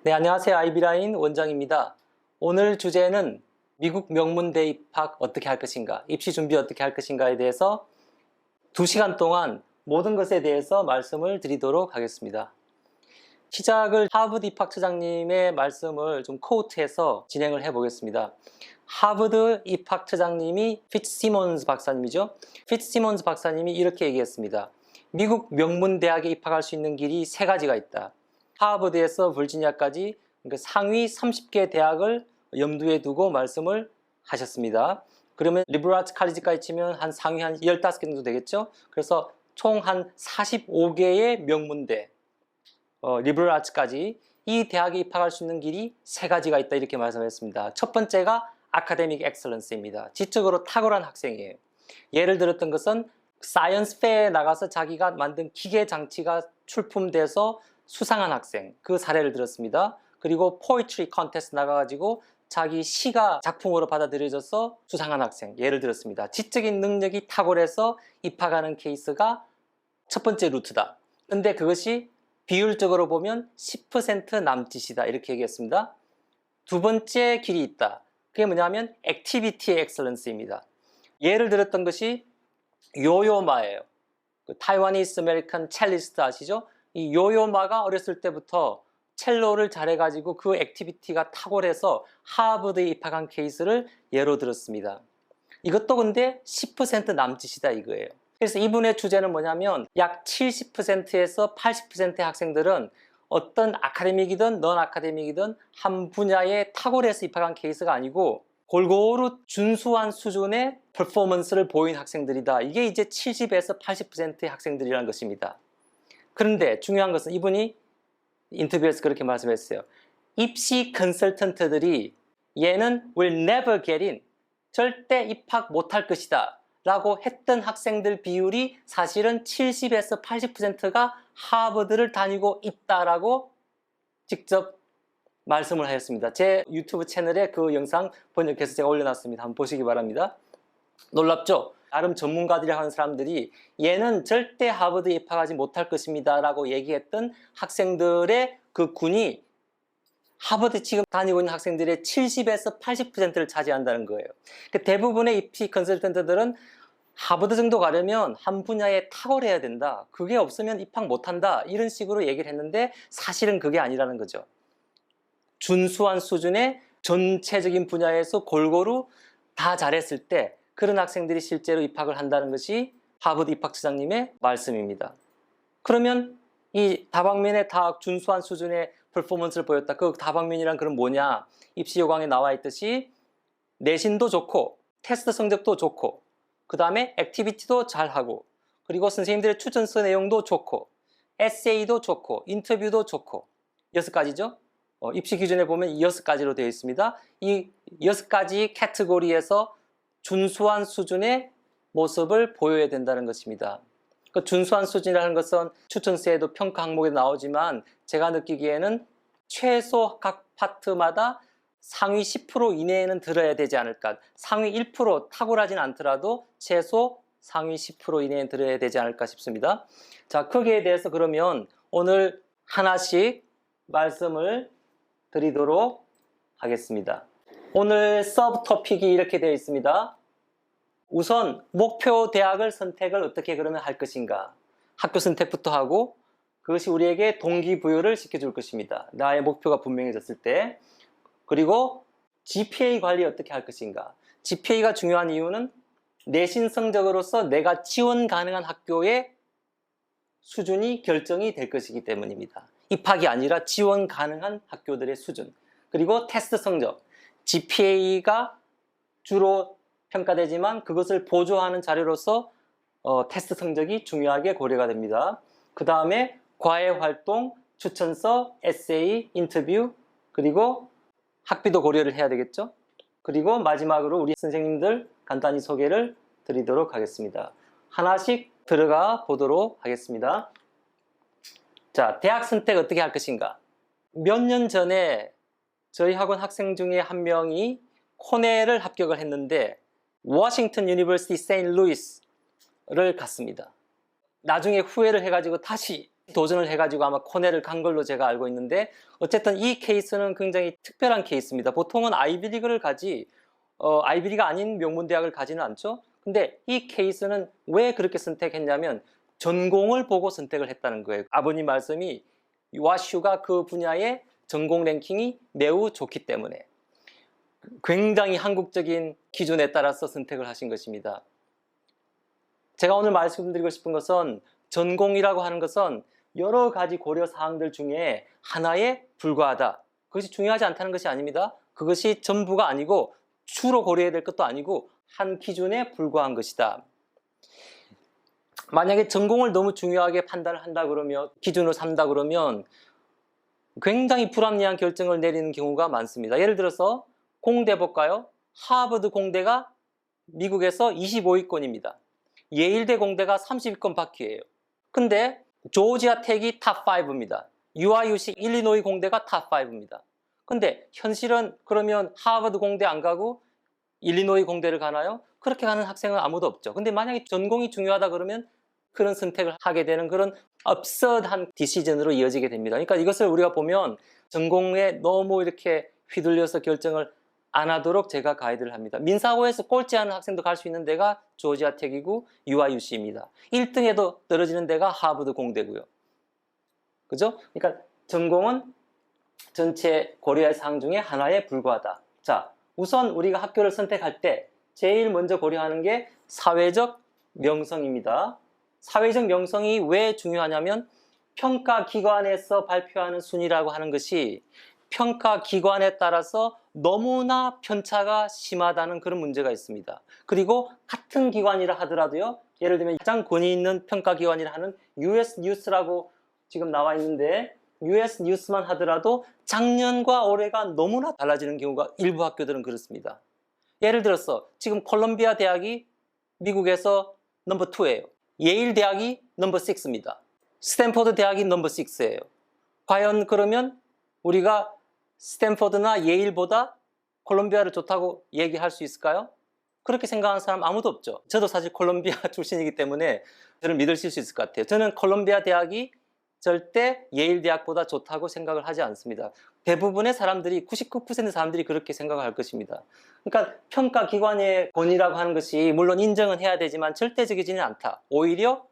네, 안녕하세요. 아이비라인 원장입니다. 오늘 주제는 미국 명문대 입학 어떻게 할 것인가, 입시 준비 어떻게 할 것인가에 대해서 2시간 동안 모든 것에 대해서 말씀을 드리도록 하겠습니다. 시작을 하버드 입학처장님의 말씀을 좀 코트해서 진행을 해보겠습니다. 하버드 입학처장님이 피츠시몬스 박사님이죠. 피츠시몬스 박사님이 이렇게 얘기했습니다. 미국 명문대학에 입학할 수 있는 길이 3가지가 있다. 하버드에서 버지니아까지 상위 30개 대학을 염두에 두고 말씀을 하셨습니다. 그러면 리버럴 아츠 칼리지까지 치면 한 상위 한 15개 정도 되겠죠. 그래서 총 한 45개의 명문대, 리버럴 아츠까지 이 대학에 입학할 수 있는 길이 3가지가 있다, 이렇게 말씀했습니다. 첫 번째가 아카데믹 엑셀런스입니다. 지적으로 탁월한 학생이에요. 예를 들었던 것은 사이언스 페어에 나가서 자기가 만든 기계 장치가 출품돼서 수상한 학생, 그 사례를 들었습니다. 그리고 포이트리 컨테스트 나가가지고 자기 시가 작품으로 받아들여져서 수상한 학생, 예를 들었습니다. 지적인 능력이 탁월해서 입학하는 케이스가 첫 번째 루트다. 근데 그것이 비율적으로 보면 10% 남짓이다, 이렇게 얘기했습니다. 두 번째 길이 있다. 그게 뭐냐면 액티비티의 엑셀런스입니다. 예를 들었던 것이 요요마예요. 타이와니스 아메리칸 첼리스트 아시죠? 이 요요마가 어렸을 때부터 첼로를 잘해가지고 그 액티비티가 탁월해서 하버드에 입학한 케이스를 예로 들었습니다. 이것도 근데 10% 남짓이다, 이거예요. 그래서 이분의 주제는 뭐냐면 약 70%에서 80%의 학생들은 어떤 아카데믹이든 넌 아카데믹이든 한 분야에 탁월해서 입학한 케이스가 아니고 골고루 준수한 수준의 퍼포먼스를 보인 학생들이다. 이게 이제 70에서 80%의 학생들이라는 것입니다. 그런데 중요한 것은 이분이 인터뷰에서 그렇게 말씀했어요. 입시 컨설턴트들이 얘는 will never get in, 절대 입학 못할 것이다 라고 했던 학생들 비율이 사실은 70에서 80%가 하버드를 다니고 있다라고 직접 말씀을 하였습니다. 제 유튜브 채널에 그 영상 번역해서 제가 올려놨습니다. 한번 보시기 바랍니다. 놀랍죠? 나름 전문가들이라고 하는 사람들이 얘는 절대 하버드에 입학하지 못할 것입니다 라고 얘기했던 학생들의 그 군이 하버드 지금 다니고 있는 학생들의 70에서 80%를 차지한다는 거예요. 대부분의 입시 컨설턴트들은 하버드 정도 가려면 한 분야에 탁월해야 된다, 그게 없으면 입학 못한다, 이런 식으로 얘기를 했는데 사실은 그게 아니라는 거죠. 준수한 수준의 전체적인 분야에서 골고루 다 잘했을 때 그런 학생들이 실제로 입학을 한다는 것이 하버드 입학처장님의 말씀입니다. 그러면 이 다방면에 다 준수한 수준의 퍼포먼스를 보였다. 그 다방면이란 그럼 뭐냐? 입시 요강에 나와 있듯이 내신도 좋고 테스트 성적도 좋고 그 다음에 액티비티도 잘하고 그리고 선생님들의 추천서 내용도 좋고 에세이도 좋고 인터뷰도 좋고 6가지죠. 입시 기준에 보면 이 6가지로 되어 있습니다. 이 6가지 카테고리에서 준수한 수준의 모습을 보여야 된다는 것입니다. 그 준수한 수준이라는 것은 추천서에도 평가 항목에 나오지만 제가 느끼기에는 최소 각 파트마다 상위 10% 이내에는 들어야 되지 않을까. 상위 1% 탁월하진 않더라도 최소 상위 10% 이내에 들어야 되지 않을까 싶습니다. 자, 거기에 대해서 그러면 오늘 하나씩 말씀을 드리도록 하겠습니다. 오늘 서브 토픽이 이렇게 되어 있습니다. 우선 목표 대학을 선택을 어떻게 그러면 할 것인가. 학교 선택부터 하고 그것이 우리에게 동기부여를 시켜줄 것입니다. 나의 목표가 분명해졌을 때. 그리고 GPA 관리 어떻게 할 것인가. GPA가 중요한 이유는 내신 성적으로서 내가 지원 가능한 학교의 수준이 결정이 될 것이기 때문입니다. 입학이 아니라 지원 가능한 학교들의 수준. 그리고 테스트 성적. GPA가 주로 평가되지만 그것을 보조하는 자료로서 테스트 성적이 중요하게 고려가 됩니다. 그 다음에 과외활동, 추천서, 에세이, 인터뷰, 그리고 학비도 고려를 해야 되겠죠. 그리고 마지막으로 우리 선생님들 간단히 소개를 드리도록 하겠습니다. 하나씩 들어가 보도록 하겠습니다. 자, 대학 선택 어떻게 할 것인가. 몇 년 전에 저희 학원 학생 중에 한 명이 코넬을 합격을 했는데 워싱턴 유니버시티 세인트 루이스를 갔습니다. 나중에 후회를 해가지고 다시 도전을 해가지고 아마 코넬을 간 걸로 제가 알고 있는데, 어쨌든 이 케이스는 굉장히 특별한 케이스입니다. 보통은 아이비리그를 가지 아이비리가 아닌 명문대학을 가지는 않죠. 근데 이 케이스는 왜 그렇게 선택했냐면 전공을 보고 선택을 했다는 거예요. 아버님 말씀이 와슈가 그 분야의 전공 랭킹이 매우 좋기 때문에 굉장히 한국적인 기준에 따라서 선택을 하신 것입니다. 제가 오늘 말씀드리고 싶은 것은 전공이라고 하는 것은 여러 가지 고려 사항들 중에 하나에 불과하다. 그것이 중요하지 않다는 것이 아닙니다. 그것이 전부가 아니고 주로 고려해야 될 것도 아니고 한 기준에 불과한 것이다. 만약에 전공을 너무 중요하게 판단을 한다 그러면, 기준으로 삼다 그러면 굉장히 불합리한 결정을 내리는 경우가 많습니다. 예를 들어서 공대 볼까요? 하버드 공대가 미국에서 25위권입니다. 예일대 공대가 30위권 밖이에요. 근데 조지아 텍이 탑5입니다. UIUC 일리노이 공대가 탑5입니다. 근데 현실은 그러면 하버드 공대 안 가고 일리노이 공대를 가나요? 그렇게 가는 학생은 아무도 없죠. 근데 만약에 전공이 중요하다 그러면 그런 선택을 하게 되는 그런 absurd한 디시전으로 이어지게 됩니다. 그러니까 이것을 우리가 보면 전공에 너무 이렇게 휘둘려서 결정을 안 하도록 제가 가이드를 합니다. 민사고에서 꼴찌하는 학생도 갈 수 있는 데가 조지아 텍이고 UIUC입니다. 1등에도 떨어지는 데가 하버드 공대고요. 그죠? 그러니까 전공은 전체 고려할 사항 중에 하나에 불과하다. 자, 우선 우리가 학교를 선택할 때 제일 먼저 고려하는 게 사회적 명성입니다. 사회적 명성이 왜 중요하냐면 평가기관에서 발표하는 순위라고 하는 것이 평가기관에 따라서 너무나 편차가 심하다는 그런 문제가 있습니다. 그리고 같은 기관이라 하더라도요, 예를 들면 가장 권위 있는 평가기관이라 하는 US 뉴스라고 지금 나와 있는데, US 뉴스만 하더라도 작년과 올해가 너무나 달라지는 경우가 일부 학교들은 그렇습니다. 예를 들어서 지금 콜롬비아 대학이 미국에서 넘버 2예요. 예일 대학이 넘버 6입니다. 스탠퍼드 대학이 넘버 6예요. 과연 그러면 우리가 스탠퍼드나 예일보다 콜롬비아를 좋다고 얘기할 수 있을까요? 그렇게 생각하는 사람 아무도 없죠. 저도 사실 콜롬비아 출신이기 때문에 저를 믿으실 수 있을 것 같아요. 저는 콜롬비아 대학이 절대 예일 대학보다 좋다고 생각을 하지 않습니다. 대부분의 사람들이, 99%의 사람들이 그렇게 생각할 것입니다. 그러니까 평가기관의 권위라고 하는 것이 물론 인정은 해야 되지만 절대적이지는 않다. 오히려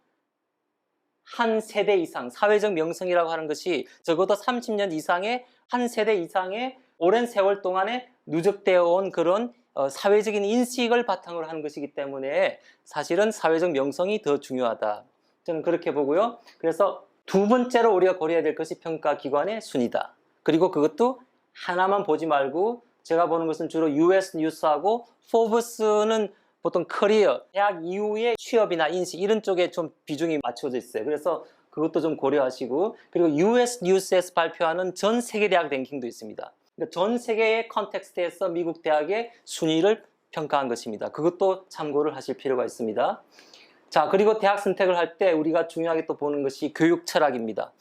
한 세대 이상, 사회적 명성이라고 하는 것이 적어도 30년 이상의, 한 세대 이상의 오랜 세월 동안에 누적되어 온 그런 사회적인 인식을 바탕으로 하는 것이기 때문에 사실은 사회적 명성이 더 중요하다. 저는 그렇게 보고요. 그래서 두 번째로 우리가 고려해야 될 것이 평가기관의 순위다. 그리고 그것도 하나만 보지 말고, 제가 보는 것은 주로 US 뉴스하고 포브스는 보통 커리어, 대학 이후의 취업이나 인식 이런 쪽에 좀 비중이 맞춰져 있어요. 그래서 그것도 좀 고려하시고, 그리고 US 뉴스에서 발표하는 전 세계 대학 랭킹도 있습니다. 그러니까 전 세계의 컨텍스트에서 미국 대학의 순위를 평가한 것입니다. 그것도 참고를 하실 필요가 있습니다. 자, 그리고 대학 선택을 할 때 우리가 중요하게 또 보는 것이 교육 철학입니다.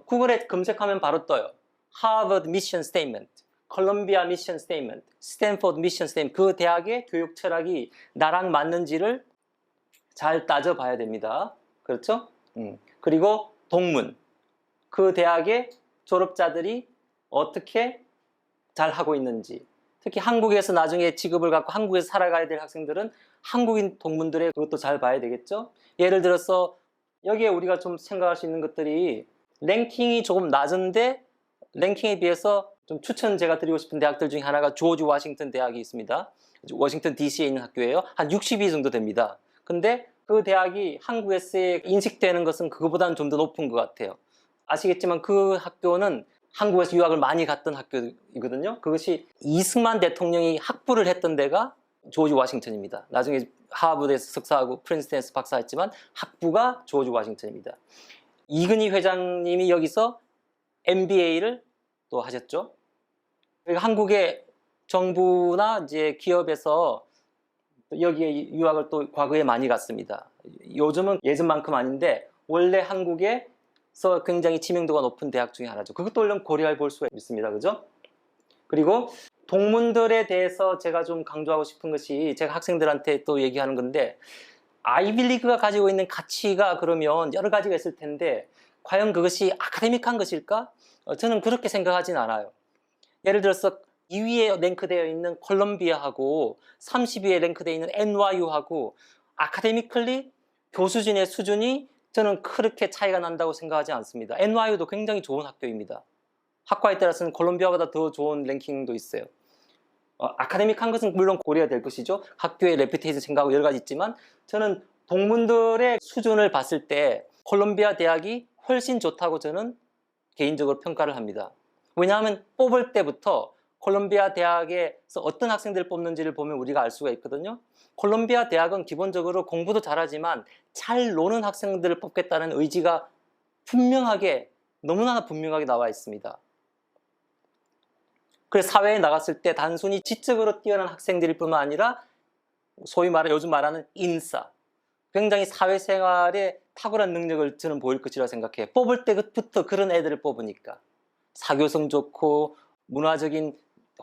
구글에 검색하면 바로 떠요. 하버드 미션 스테이트먼트, 콜롬비아 미션 스테이트먼트, 스탠포드 미션 스테이트먼트. 그 대학의 교육 철학이 나랑 맞는지를 잘 따져봐야 됩니다. 그렇죠? 그리고 동문, 그 대학의 졸업자들이 어떻게 잘 하고 있는지, 특히 한국에서 나중에 직업을 갖고 한국에서 살아가야 될 학생들은 한국인 동문들의 그것도 잘 봐야 되겠죠. 예를 들어서 여기에 우리가 좀 생각할 수 있는 것들이, 랭킹이 조금 낮은데 랭킹에 비해서 좀 추천 제가 드리고 싶은 대학들 중에 하나가 조지 워싱턴 대학이 있습니다. 워싱턴 DC에 있는 학교예요. 한 60위 정도 됩니다. 근데 그 대학이 한국에서 인식되는 것은 그거보다는 좀 더 높은 것 같아요. 아시겠지만 그 학교는 한국에서 유학을 많이 갔던 학교이거든요. 그것이 이승만 대통령이 학부를 했던 데가 조지 워싱턴입니다. 나중에 하버드에서 석사하고 프린스턴에서 박사했지만 학부가 조지 워싱턴입니다. 이근희 회장님이 여기서 MBA를 또 하셨죠. 한국의 정부나 이제 기업에서 여기에 유학을 또 과거에 많이 갔습니다. 요즘은 예전만큼 아닌데 원래 한국에서 굉장히知名도가 높은 대학 중에 하나죠. 그것도 얼른 고려해 볼 수가 있습니다. 그죠? 그리고 동문들에 대해서 제가 좀 강조하고 싶은 것이, 제가 학생들한테 또 얘기하는 건데, 아이비리그가 가지고 있는 가치가 그러면 여러 가지가 있을 텐데 과연 그것이 아카데믹한 것일까? 저는 그렇게 생각하진 않아요. 예를 들어서 2위에 랭크되어 있는 콜롬비아하고 30위에 랭크되어 있는 NYU하고 아카데미컬리 교수진의 수준이 저는 그렇게 차이가 난다고 생각하지 않습니다. NYU도 굉장히 좋은 학교입니다. 학과에 따라서는 콜롬비아보다 더 좋은 랭킹도 있어요. 아카데믹한 것은 물론 고려해야 될 것이죠. 학교의 레퓨테이션 생각하고 여러 가지 있지만 저는 동문들의 수준을 봤을 때 콜롬비아 대학이 훨씬 좋다고 저는 개인적으로 평가를 합니다. 왜냐하면 뽑을 때부터 콜롬비아 대학에서 어떤 학생들을 뽑는지를 보면 우리가 알 수가 있거든요. 콜롬비아 대학은 기본적으로 공부도 잘하지만 잘 노는 학생들을 뽑겠다는 의지가 분명하게, 너무나 분명하게 나와 있습니다. 그래서 사회에 나갔을 때 단순히 지적으로 뛰어난 학생들일 뿐만 아니라 소위 말해 요즘 말하는 인싸, 굉장히 사회생활에 탁월한 능력을 저는 보일 것이라고 생각해요. 뽑을 때부터 그런 애들을 뽑으니까. 사교성 좋고 문화적인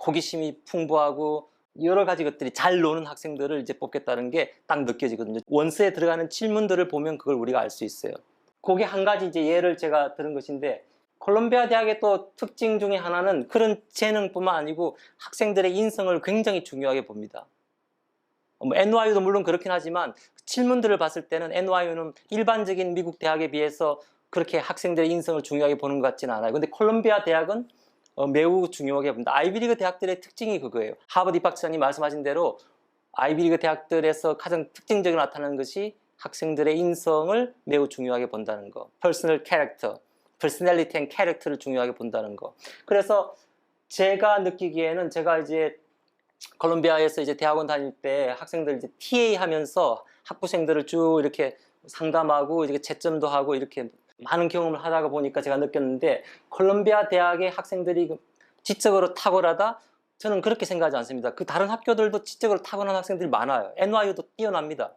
호기심이 풍부하고 여러 가지 것들이 잘 노는 학생들을 이제 뽑겠다는 게 딱 느껴지거든요. 원서에 들어가는 질문들을 보면 그걸 우리가 알 수 있어요. 그게 한 가지 이제 예를 제가 들은 것인데, 콜롬비아 대학의 또 특징 중에 하나는 그런 재능뿐만 아니고 학생들의 인성을 굉장히 중요하게 봅니다. NYU도 물론 그렇긴 하지만 질문들을 봤을 때는 NYU는 일반적인 미국 대학에 비해서 그렇게 학생들의 인성을 중요하게 보는 것 같지는 않아요. 근데 콜롬비아 대학은 매우 중요하게 봅니다. 아이비리그 대학들의 특징이 그거예요. 하버드 입학처장님 말씀하신 대로 아이비리그 대학들에서 가장 특징적으로 나타나는 것이 학생들의 인성을 매우 중요하게 본다는 거. 퍼스널 캐릭터, 퍼스널리티 앤 캐릭터를 중요하게 본다는 거. 그래서 제가 느끼기에는 제가 이제 콜롬비아에서 이제 대학원 다닐 때 학생들 이제 TA 하면서 학부생들을 쭉 이렇게 상담하고 이렇게 채점도 하고 이렇게 많은 경험을 하다가 보니까 제가 느꼈는데, 콜롬비아 대학의 학생들이 지적으로 탁월하다? 저는 그렇게 생각하지 않습니다. 그 다른 학교들도 지적으로 탁월한 학생들이 많아요. NYU도 뛰어납니다.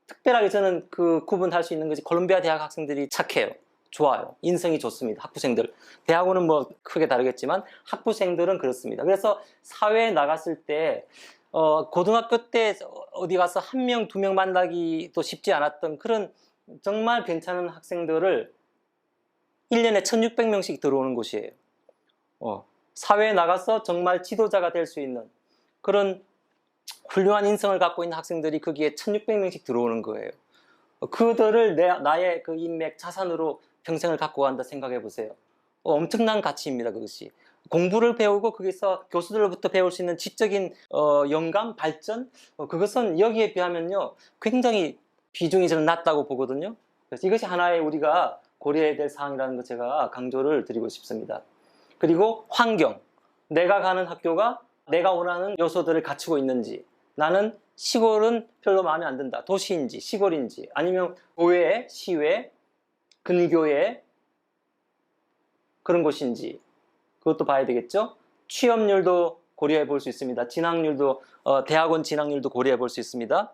특별하게 저는 그 구분할 수 있는 것이 콜롬비아 대학 학생들이 착해요. 좋아요. 인성이 좋습니다. 학부생들. 대학원은 뭐 크게 다르겠지만 학부생들은 그렇습니다. 그래서 사회에 나갔을 때 고등학교 때 어디 가서 한 명, 두 명 만나기도 쉽지 않았던 그런 정말 괜찮은 학생들을 1년에 1600명씩 들어오는 곳이에요. 사회에 나가서 정말 지도자가 될 수 있는 그런 훌륭한 인성을 갖고 있는 학생들이 거기에 1600명씩 들어오는 거예요. 그들을 나의 그 인맥, 자산으로 평생을 갖고 간다 생각해 보세요. 엄청난 가치입니다, 그것이. 공부를 배우고 거기서 교수들로부터 배울 수 있는 지적인 영감, 발전, 그것은 여기에 비하면요 굉장히 비중이 저는 낮다고 보거든요. 그래서 이것이 하나의 우리가 고려해야 될 사항이라는 거 제가 강조를 드리고 싶습니다. 그리고 환경, 내가 가는 학교가 내가 원하는 요소들을 갖추고 있는지, 나는 시골은 별로 마음에 안 든다, 도시인지 시골인지, 아니면 교회, 시외, 근교회 그런 곳인지 그것도 봐야 되겠죠. 취업률도 고려해 볼 수 있습니다. 진학률도 대학원 진학률도 고려해 볼 수 있습니다.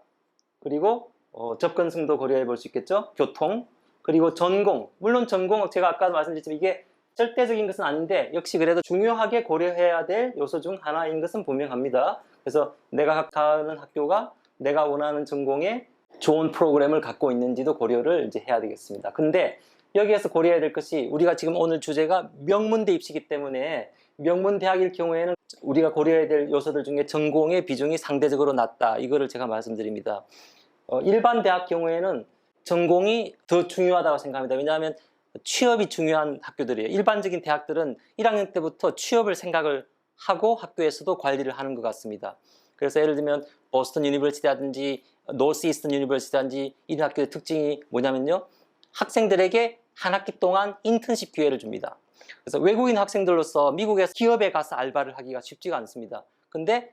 그리고 접근성도 고려해 볼 수 있겠죠. 교통, 그리고 전공. 물론 전공 제가 아까 말씀드렸지만 이게 절대적인 것은 아닌데 역시 그래도 중요하게 고려해야 될 요소 중 하나인 것은 분명합니다. 그래서 내가 가는 학교가 내가 원하는 전공에 좋은 프로그램을 갖고 있는지도 고려를 이제 해야 되겠습니다. 근데 여기에서 고려해야 될 것이, 우리가 지금 오늘 주제가 명문대 입시이기 때문에 명문대학일 경우에는 우리가 고려해야 될 요소들 중에 전공의 비중이 상대적으로 낮다, 이거를 제가 말씀드립니다. 일반 대학 경우에는 전공이 더 중요하다고 생각합니다. 왜냐하면 취업이 중요한 학교들이에요. 일반적인 대학들은 1학년 때부터 취업을 생각을 하고 학교에서도 관리를 하는 것 같습니다. 그래서 예를 들면 보스턴 유니버시티라든지 노스 이스턴 유니버시티라든지 이런 학교의 특징이 뭐냐면요, 학생들에게 한 학기 동안 인턴십 기회를 줍니다. 그래서 외국인 학생들로서 미국에서 기업에 가서 알바를 하기가 쉽지가 않습니다. 근데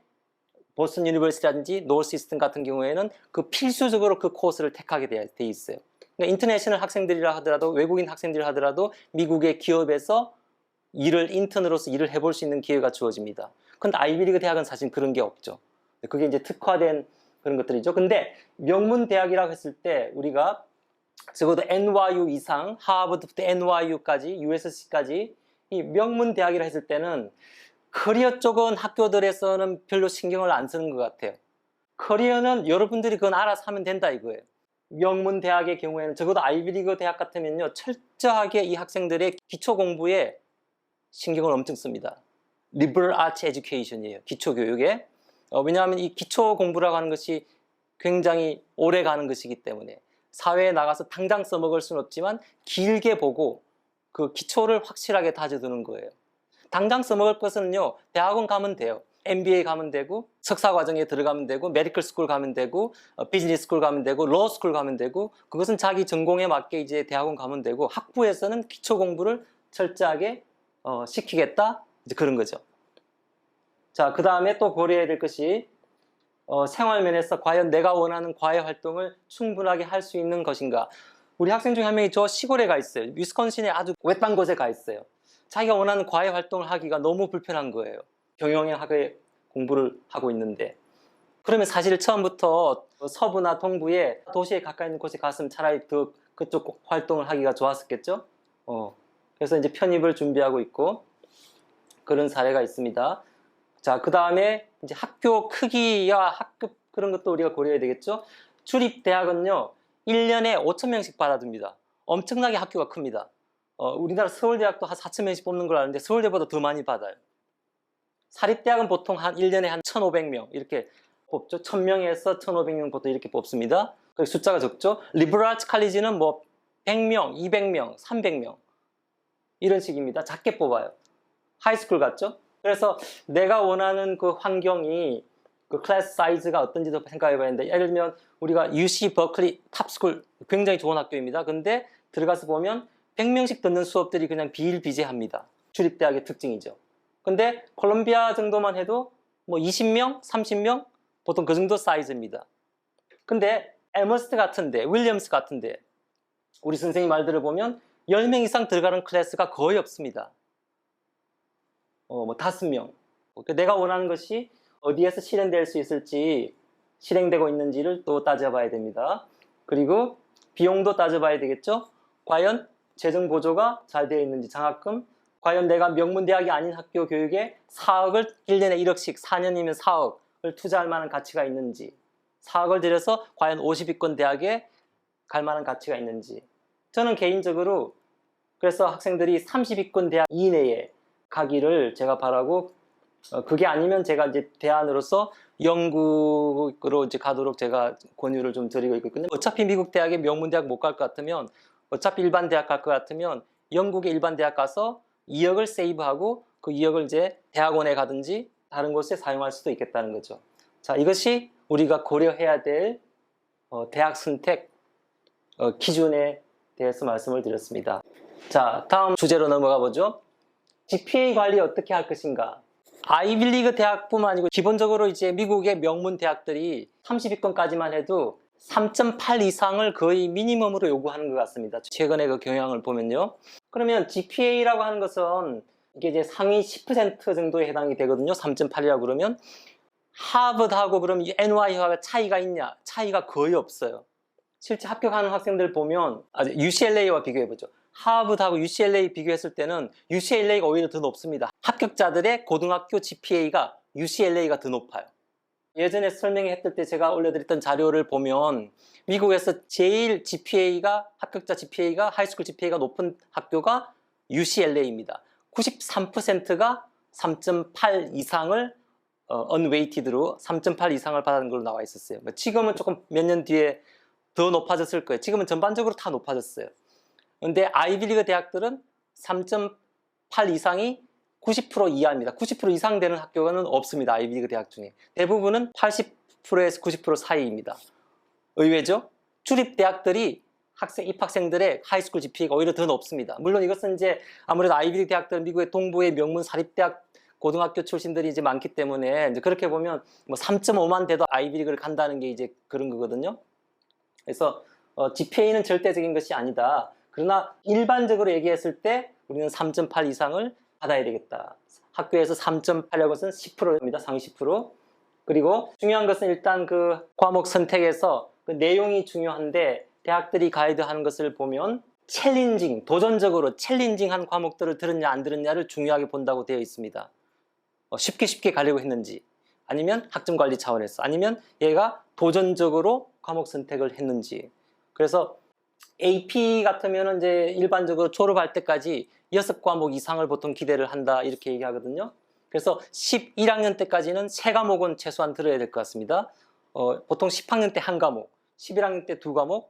보스턴 유니버시티라든지 노스 이스턴 같은 경우에는 그 필수적으로 그 코스를 택하게 돼 있어요. 그러니까 인터내셔널 학생들이라 하더라도, 외국인 학생들이라 하더라도 미국의 기업에서 인턴으로서 일을 해볼 수 있는 기회가 주어집니다. 근데 아이비리그 대학은 사실 그런 게 없죠. 그게 이제 특화된 그런 것들이죠. 근데 명문 대학이라고 했을 때 우리가 적어도 NYU 이상, 하버드부터 NYU까지, USC까지 이 명문 대학이라 했을 때는 커리어 쪽은 학교들에서는 별로 신경을 안 쓰는 것 같아요. 커리어는 여러분들이 그건 알아서 하면 된다 이거예요. 명문 대학의 경우에는 적어도 아이비리그 대학 같으면요, 철저하게 이 학생들의 기초 공부에 신경을 엄청 씁니다. liberal arts education이에요. 기초 교육에. 왜냐하면 이 기초 공부라고 하는 것이 굉장히 오래 가는 것이기 때문에 사회에 나가서 당장 써먹을 수는 없지만 길게 보고 그 기초를 확실하게 다져두는 거예요. 당장 써먹을 것은요, 대학원 가면 돼요. MBA 가면 되고, 석사 과정에 들어가면 되고, 메디컬 스쿨 가면 되고, 비즈니스 스쿨 가면 되고, 로우 스쿨 가면 되고, 그것은 자기 전공에 맞게 이제 대학원 가면 되고, 학부에서는 기초 공부를 철저하게 시키겠다, 이제 그런 거죠. 자, 그 다음에 또 고려해야 될 것이 생활 면에서 과연 내가 원하는 과외 활동을 충분하게 할 수 있는 것인가. 우리 학생 중에 한 명이 저 시골에 가 있어요. 위스콘신에 아주 외딴 곳에 가 있어요. 자기가 원하는 과외 활동을 하기가 너무 불편한 거예요. 경영학의 공부를 하고 있는데. 그러면 사실 처음부터 서부나 동부에 도시에 가까이 있는 곳에 갔으면 차라리 더 그쪽 활동을 하기가 좋았었겠죠. 그래서 이제 편입을 준비하고 있고 그런 사례가 있습니다. 자, 그 다음에 이제 학교 크기와 학급 그런 것도 우리가 고려해야 되겠죠. 주립대학은요, 1년에 5,000명씩 받아듭니다. 엄청나게 학교가 큽니다. 우리나라 서울대학도 한 4,000명씩 뽑는 걸 아는데 서울대보다 더 많이 받아요. 사립대학은 보통 한 1년에 한 1,500명 이렇게 뽑죠. 1,000명에서 1,500명 보통 이렇게 뽑습니다. 숫자가 적죠. 리버럴 아츠 칼리지는 뭐 100명, 200명, 300명 이런 식입니다. 작게 뽑아요. 하이스쿨 같죠? 그래서 내가 원하는 그 환경이 그 클래스 사이즈가 어떤지도 생각해 봐야 되는데, 예를 들면 우리가 UC 버클리 탑스쿨 굉장히 좋은 학교입니다. 근데 들어가서 보면 100명씩 듣는 수업들이 그냥 비일비재합니다. 주립대학의 특징이죠. 근데 콜롬비아 정도만 해도 뭐 20명, 30명 보통 그 정도 사이즈입니다. 근데 에머스트 같은데, 윌리엄스 같은데 우리 선생님 말들을 보면 10명 이상 들어가는 클래스가 거의 없습니다. 뭐 5명. 내가 원하는 것이 어디에서 실행될 수 있을지, 실행되고 있는지를 또 따져봐야 됩니다. 그리고 비용도 따져봐야 되겠죠. 과연 재정 보조가 잘 되어 있는지, 장학금, 과연 내가 명문대학이 아닌 학교 교육에 4억을 1년에 1억씩 4년이면 4억을 투자할 만한 가치가 있는지, 4억을 들여서 과연 50위권 대학에 갈 만한 가치가 있는지. 저는 개인적으로 그래서 학생들이 30위권 대학 이내에 가기를 제가 바라고, 그게 아니면 제가 이제 대안으로서 영국으로 이제 가도록 제가 권유를 좀 드리고 있거든요. 어차피 미국 대학에 명문대학 못 갈 것 같으면, 어차피 일반 대학 갈 것 같으면 영국의 일반 대학 가서 2억을 세이브하고 그 2억을 이제 대학원에 가든지 다른 곳에 사용할 수도 있겠다는 거죠. 자, 이것이 우리가 고려해야 될 대학 선택 기준에 대해서 말씀을 드렸습니다. 자, 다음 주제로 넘어가 보죠. GPA 관리 어떻게 할 것인가? 아이빌리그 대학뿐만 아니고 기본적으로 이제 미국의 명문 대학들이 30위권까지만 해도 3.8 이상을 거의 미니멈으로 요구하는 것 같습니다. 최근에 그 경향을 보면요. 그러면 GPA라고 하는 것은 이게 이제 상위 10% 정도에 해당이 되거든요. 3.8이라고 그러면 하버드하고 그럼 NY하고 차이가 있냐? 차이가 거의 없어요. 실제 합격하는 학생들 보면 UCLA와 비교해보죠. 하버드하고 UCLA 비교했을 때는 UCLA가 오히려 더 높습니다. 합격자들의 고등학교 GPA가 UCLA가 더 높아요. 예전에 설명했을 때 제가 올려드렸던 자료를 보면 미국에서 제일 GPA가, 합격자 GPA가, 하이스쿨 GPA가 높은 학교가 UCLA입니다. 93%가 3.8 이상을 unweighted로 3.8 이상을 받은 걸로 나와 있었어요. 지금은 조금 몇 년 뒤에 더 높아졌을 거예요. 지금은 전반적으로 다 높아졌어요. 근데 아이비리그 대학들은 3.8 이상이 90% 이하입니다. 90% 이상 되는 학교는 없습니다. 아이비리그 대학 중에. 대부분은 80%에서 90% 사이입니다. 의외죠? 주립대학들이 입학생들의 하이스쿨 GPA가 오히려 더 높습니다. 물론 이것은 이제 아무래도 아이비리그 대학들, 미국의 동부의 명문 사립대학 고등학교 출신들이 이제 많기 때문에 이제 그렇게 보면 뭐 3.5만 돼도 아이비리그를 간다는 게 이제 그런 거거든요. 그래서 GPA는 절대적인 것이 아니다. 그러나 일반적으로 얘기했을 때 우리는 3.8 이상을 받아야 되겠다. 학교에서 3.8이라고 것은 10%입니다. 상위 10%. 그리고 중요한 것은 일단 그 과목 선택에서 그 내용이 중요한데 대학들이 가이드하는 것을 보면 챌린징, 도전적으로 챌린징한 과목들을 들었냐 안 들었냐를 중요하게 본다고 되어 있습니다. 쉽게 가려고 했는지 아니면 학점 관리 차원에서, 아니면 얘가 도전적으로 과목 선택을 했는지. 그래서 AP 같으면 이제 일반적으로 졸업할 때까지 6과목 이상을 보통 기대를 한다 이렇게 얘기하거든요. 그래서 11학년 때까지는 3과목은 최소한 들어야 될 것 같습니다. 보통 10학년 때 1과목, 11학년 때 2과목,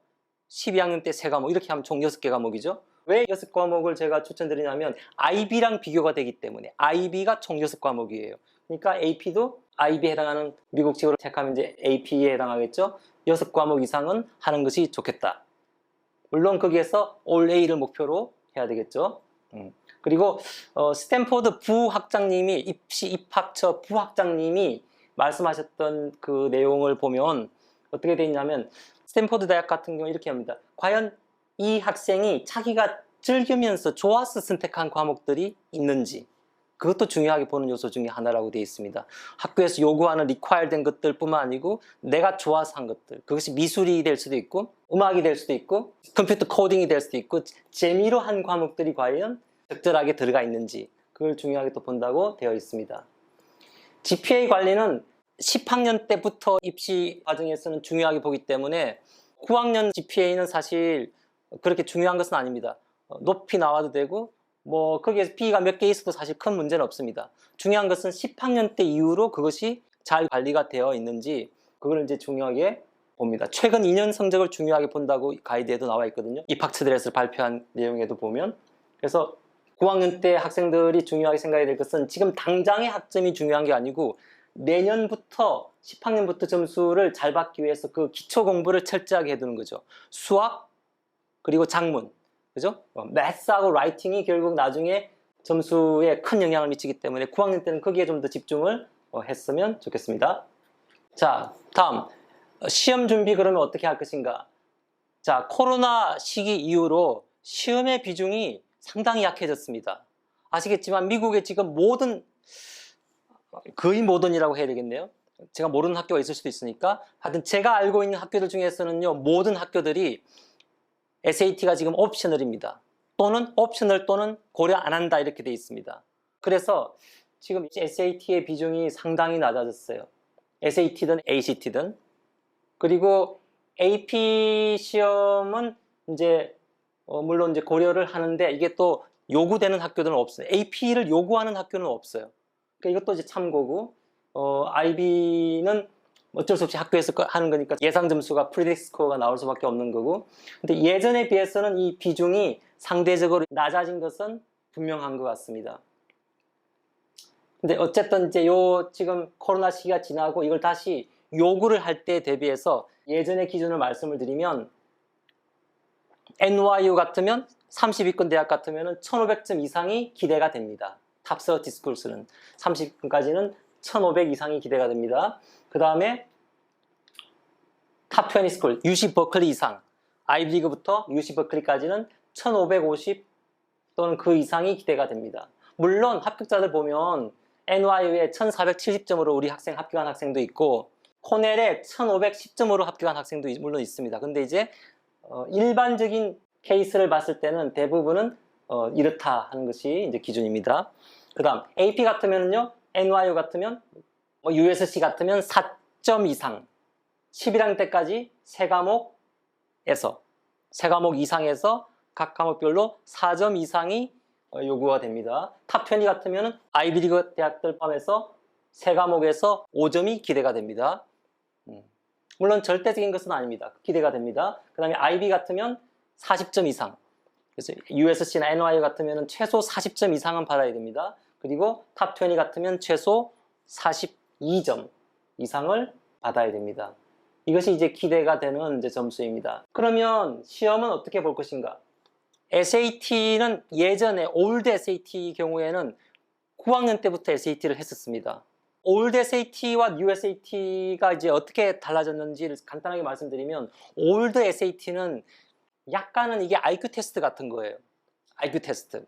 12학년 때 3과목 이렇게 하면 총 6개 과목이죠. 왜 6과목을 제가 추천드리냐면 IB랑 비교가 되기 때문에. IB가 총 6과목이에요. 그러니까 AP도 IB에 해당하는 미국식으로 체크하면 이제 AP에 해당하겠죠. 6과목 이상은 하는 것이 좋겠다. 물론 거기에서 All A를 목표로 해야 되겠죠. 그리고 스탠포드 부학장님이 입학처 부학장님이 말씀하셨던 그 내용을 보면 어떻게 되어 있냐면, 스탠포드 대학 같은 경우 이렇게 합니다. 과연 이 학생이 자기가 즐기면서 좋아서 선택한 과목들이 있는지, 그것도 중요하게 보는 요소 중에 하나라고 되어 있습니다. 학교에서 요구하는 리콰이어 된 것들 뿐만 아니고 내가 좋아서 한 것들, 그것이 미술이 될 수도 있고 음악이 될 수도 있고 컴퓨터 코딩이 될 수도 있고 재미로 한 과목들이 과연 적절하게 들어가 있는지, 그걸 중요하게 또 본다고 되어 있습니다. GPA 관리는 10학년 때부터 입시 과정에서는 중요하게 보기 때문에 9학년 GPA는 사실 그렇게 중요한 것은 아닙니다. 높이 나와도 되고 뭐 거기에서 B가 몇 개 있어도 사실 큰 문제는 없습니다. 중요한 것은 10학년 때 이후로 그것이 잘 관리가 되어 있는지, 그걸 이제 중요하게 봅니다. 최근 2년 성적을 중요하게 본다고 가이드에도 나와 있거든요. 입학처들에서 발표한 내용에도 보면. 그래서 9학년 때 학생들이 중요하게 생각해야 될 것은 지금 당장의 학점이 중요한 게 아니고 내년부터 10학년부터 점수를 잘 받기 위해서 그 기초 공부를 철저하게 해두는 거죠. 수학 그리고 작문, 그죠? 매스하고 라이팅이 결국 나중에 점수에 큰 영향을 미치기 때문에 9학년 때는 거기에 좀 더 집중을 했으면 좋겠습니다. 자, 다음 시험 준비 그러면 어떻게 할 것인가? 자, 코로나 시기 이후로 시험의 비중이 상당히 약해졌습니다. 아시겠지만 미국에 지금 거의 모든이라고 해야 되겠네요. 제가 모르는 학교가 있을 수도 있으니까, 하여튼 제가 알고 있는 학교들 중에서는요, 모든 학교들이 SAT가 지금 옵셔널입니다. 또는 옵셔널 또는 고려 안 한다 이렇게 돼 있습니다. 그래서 지금 SAT의 비중이 상당히 낮아졌어요. SAT든 ACT든. 그리고 AP 시험은 이제 물론 이제 고려를 하는데 이게 또 요구되는 학교들은 없어요. AP를 요구하는 학교는 없어요. 그러니까 이것도 이제 참고고, IB는 어쩔 수 없이 학교에서 하는 거니까 예상 점수가 프리딕트 스코어가 나올 수밖에 없는 거고, 근데 예전에 비해서는 이 비중이 상대적으로 낮아진 것은 분명한 것 같습니다. 근데 어쨌든 이제 지금 코로나 시기가 지나고 이걸 다시 요구를 할 때 대비해서 예전의 기준을 말씀을 드리면, NYU 같으면 30위권 대학 같으면 1500점 이상이 기대가 됩니다. 탑30 스쿨스는 30위권까지는 1500 이상이 기대가 됩니다. 그 다음에 탑20 스쿨, UC 버클리 이상, 아이비리그부터 UC 버클리까지는 1550 또는 그 이상이 기대가 됩니다. 물론 합격자들 보면 NYU에 1470점으로 우리 학생 합격한 학생도 있고 코넬에 1510점으로 합격한 학생도 물론 있습니다. 근데 이제 일반적인 케이스를 봤을 때는 대부분은 이렇다 하는 것이 이제 기준입니다. 그 다음 AP 같으면요, NYU 같으면 USC 같으면 4점 이상, 11학년 때까지 3과목 이상에서 각 과목별로 4점 이상이 요구가 됩니다. 탑20 같으면 아이비리그 대학들 포함해서 3과목에서 5점이 기대가 됩니다. 물론 절대적인 것은 아닙니다. 기대가 됩니다. 그 다음에 IB 같으면 40점 이상, 그래서 USC나 NYU 같으면 최소 40점 이상은 받아야 됩니다. 그리고 탑20 같으면 최소 42점 이상을 받아야 됩니다. 이것이 이제 기대가 되는 이제 점수입니다. 그러면 시험은 어떻게 볼 것인가? SAT는 예전에 올드 SAT 경우에는 9학년 때부터 SAT를 했었습니다. 올드 SAT와 뉴 SAT가 이제 어떻게 달라졌는지를 간단하게 말씀드리면, 올드 SAT는 약간은 이게 IQ 테스트 같은 거예요. IQ 테스트.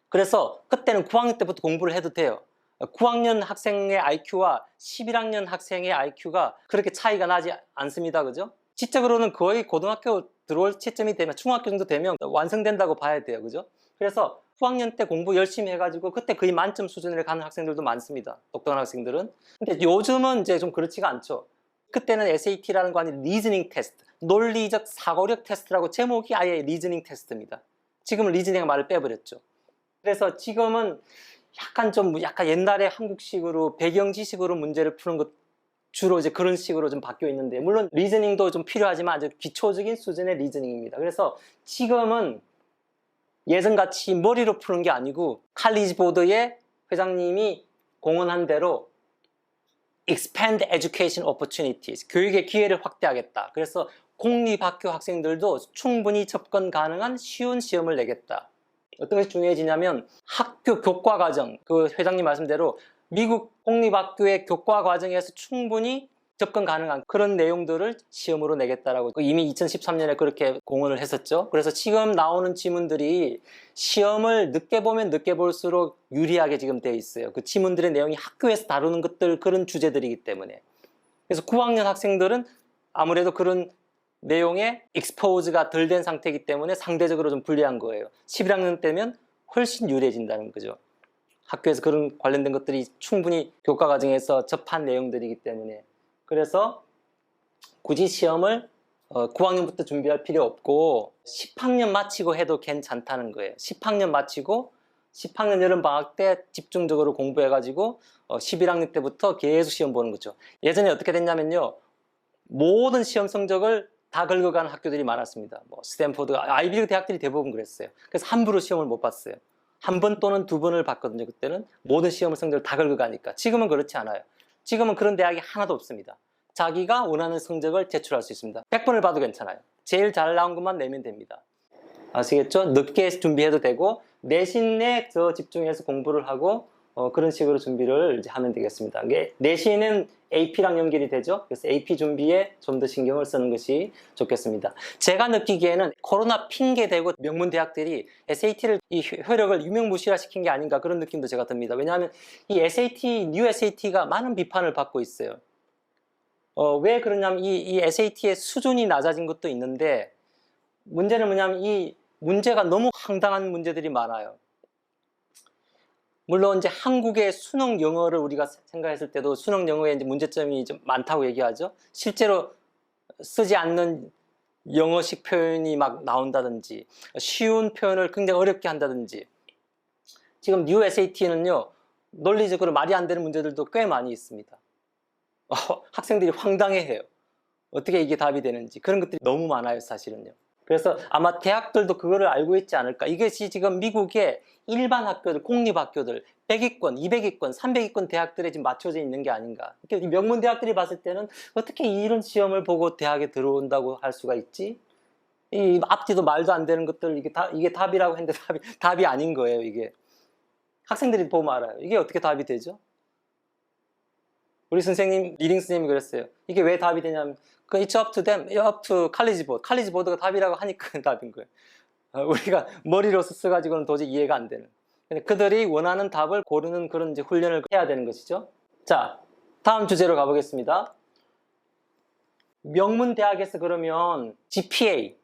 그래서 그때는 9학년 때부터 공부를 해도 돼요. 9학년 학생의 IQ와 11학년 학생의 IQ가 그렇게 차이가 나지 않습니다. 그죠? 지적으로는 거의 고등학교 들어올 시점이 되면 중학교 정도 되면 완성된다고 봐야 돼요. 그죠? 그래서 후학년 때 공부 열심히 해가지고 그때 거의 만점 수준에 가는 학생들도 많습니다. 똑똑한 학생들은. 근데 요즘은 이제 좀 그렇지가 않죠. 그때는 SAT라는 거 아니라 리즈닝 테스트, 논리적 사고력 테스트라고 제목이 아예 리즈닝 테스트입니다. 지금은 리즈닝 말을 빼버렸죠. 그래서 지금은 약간 옛날에 한국식으로 배경 지식으로 문제를 푸는 것 주로 이제 그런 식으로 좀 바뀌어 있는데, 물론 리즈닝도 좀 필요하지만 아주 기초적인 수준의 리즈닝입니다. 그래서 지금은 예전같이 머리로 푸는 게 아니고 칼리지 보드에 회장님이 공언한 대로 expand education opportunities, 교육의 기회를 확대하겠다. 그래서 공립학교 학생들도 충분히 접근 가능한 쉬운 시험을 내겠다. 어떤 것이 중요해지냐면 학교 교과 과정, 그 회장님 말씀대로 미국 공립학교의 교과 과정에서 충분히 접근 가능한 그런 내용들을 시험으로 내겠다라고 이미 2013년에 그렇게 공언을 했었죠. 그래서 지금 나오는 지문들이 시험을 늦게 보면 늦게 볼수록 유리하게 지금 돼 있어요. 그 지문들의 내용이 학교에서 다루는 것들, 그런 주제들이기 때문에. 그래서 9학년 학생들은 아무래도 그런 내용에 익스포즈가 덜 된 상태이기 때문에 상대적으로 좀 불리한 거예요. 11학년 때면 훨씬 유리해진다는 거죠. 학교에서 그런 관련된 것들이 충분히 교과 과정에서 접한 내용들이기 때문에. 그래서 굳이 시험을 9학년부터 준비할 필요 없고 10학년 마치고 해도 괜찮다는 거예요. 10학년 마치고 10학년 여름방학 때 집중적으로 공부해가지고 11학년 때부터 계속 시험 보는 거죠. 예전에 어떻게 됐냐면요, 모든 시험 성적을 다 긁어가는 학교들이 많았습니다. 뭐 스탠포드, 아이비리그 대학들이 대부분 그랬어요. 그래서 함부로 시험을 못 봤어요. 한 번 또는 두 번을 봤거든요. 그때는 모든 시험 성적을 다 긁어가니까. 지금은 그렇지 않아요. 지금은 그런 대학이 하나도 없습니다. 자기가 원하는 성적을 제출할 수 있습니다. 100번을 봐도 괜찮아요. 제일 잘 나온 것만 내면 됩니다. 아시겠죠? 늦게 준비해도 되고 내신에 더 집중해서 공부를 하고 그런 식으로 준비를 이제 하면 되겠습니다. 내신은 AP랑 연결이 되죠. 그래서 AP 준비에 좀 더 신경을 쓰는 것이 좋겠습니다. 제가 느끼기에는 코로나 핑계 대고 명문 대학들이 SAT를 이 효력을 유명무실화시킨 게 아닌가, 그런 느낌도 제가 듭니다. 왜냐하면 이 SAT, 뉴 SAT가 많은 비판을 받고 있어요. 왜 그러냐면 이 SAT의 수준이 낮아진 것도 있는데, 문제는 뭐냐면 이 문제가 너무 황당한 문제들이 많아요. 물론 이제 한국의 수능 영어를 우리가 생각했을 때도 수능 영어에 이제 문제점이 좀 많다고 얘기하죠. 실제로 쓰지 않는 영어식 표현이 막 나온다든지, 쉬운 표현을 굉장히 어렵게 한다든지. 지금 뉴 SAT는요, 논리적으로 말이 안 되는 문제들도 꽤 많이 있습니다. 학생들이 황당해해요. 어떻게 이게 답이 되는지. 그런 것들이 너무 많아요, 사실은요. 그래서 아마 대학들도 그거를 알고 있지 않을까. 이것이 지금 미국의 일반 학교들, 공립학교들 100위권, 200위권, 300위권 대학들에 지금 맞춰져 있는 게 아닌가. 이 명문 대학들이 봤을 때는 어떻게 이런 시험을 보고 대학에 들어온다고 할 수가 있지? 이 앞뒤도 말도 안 되는 것들, 이게 답이라고 했는데 답이 아닌 거예요, 이게. 학생들이 보면 알아요. 이게 어떻게 답이 되죠? 우리 선생님, 리딩 선생님이 그랬어요. 이게 왜 답이 되냐면, it's up to them, up to college board. college board가 답이라고 하니까 답인 거예요. 우리가 머리로 써가지고는 도저히 이해가 안 되는. 그들이 원하는 답을 고르는 그런 이제 훈련을 해야 되는 것이죠. 자, 다음 주제로 가보겠습니다. 명문 대학에서 그러면 GPA,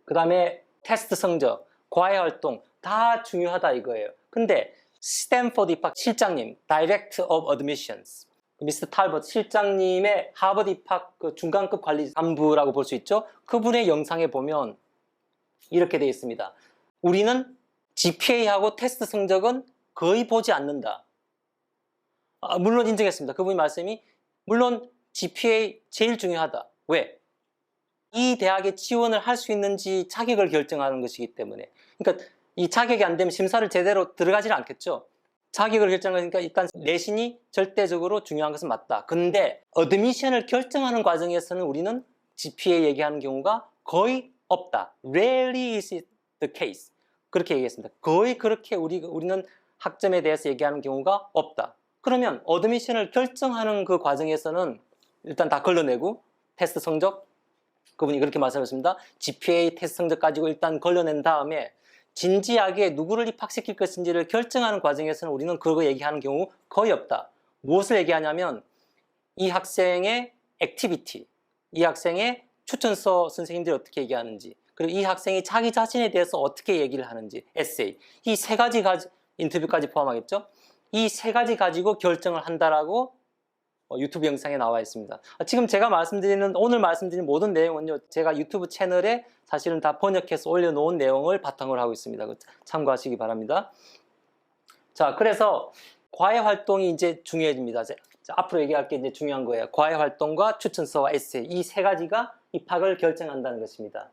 그 다음에 테스트 성적, 과외 활동 다 중요하다 이거예요. 근데 스탠포드 입학 실장님, Director of Admissions, 미스터 탈버트 실장님의 하버드 입학 그 중간급 관리 간부라고 볼 수 있죠. 그분의 영상에 보면 이렇게 되어 있습니다. 우리는 GPA하고 테스트 성적은 거의 보지 않는다. 물론 인정했습니다. 그분의 말씀이, 물론 GPA 제일 중요하다. 왜? 이 대학에 지원을 할 수 있는지 자격을 결정하는 것이기 때문에. 그러니까 이 자격이 안 되면 심사를 제대로 들어가지는 않겠죠. 자격을 결정하니까 일단 내신이 절대적으로 중요한 것은 맞다. 근데 어드미션을 결정하는 과정에서는 우리는 GPA 얘기하는 경우가 거의 없다. Rarely is it the case. 그렇게 얘기했습니다. 거의 그렇게 우리는 학점에 대해서 얘기하는 경우가 없다. 그러면 어드미션을 결정하는 그 과정에서는 일단 다 걸러내고, 테스트 성적, 그분이 그렇게 말씀하셨습니다. GPA 테스트 성적 가지고 일단 걸러낸 다음에 진지하게 누구를 입학시킬 것인지를 결정하는 과정에서는 우리는 그거 얘기하는 경우 거의 없다. 무엇을 얘기하냐면 이 학생의 액티비티, 이 학생의 추천서 선생님들이 어떻게 얘기하는지, 그리고 이 학생이 자기 자신에 대해서 어떻게 얘기를 하는지, 에세이. 이 세 가지 인터뷰까지 포함하겠죠? 이 세 가지 가지고 결정을 한다라고 유튜브 영상에 나와 있습니다. 지금 제가 오늘 말씀드리는 모든 내용은요, 제가 유튜브 채널에 사실은 다 번역해서 올려놓은 내용을 바탕으로 하고 있습니다. 참고하시기 바랍니다. 자, 그래서 과외 활동이 이제 중요해집니다. 자, 앞으로 얘기할 게 이제 중요한 거예요. 과외 활동과 추천서와 에세이. 이 세 가지가 입학을 결정한다는 것입니다.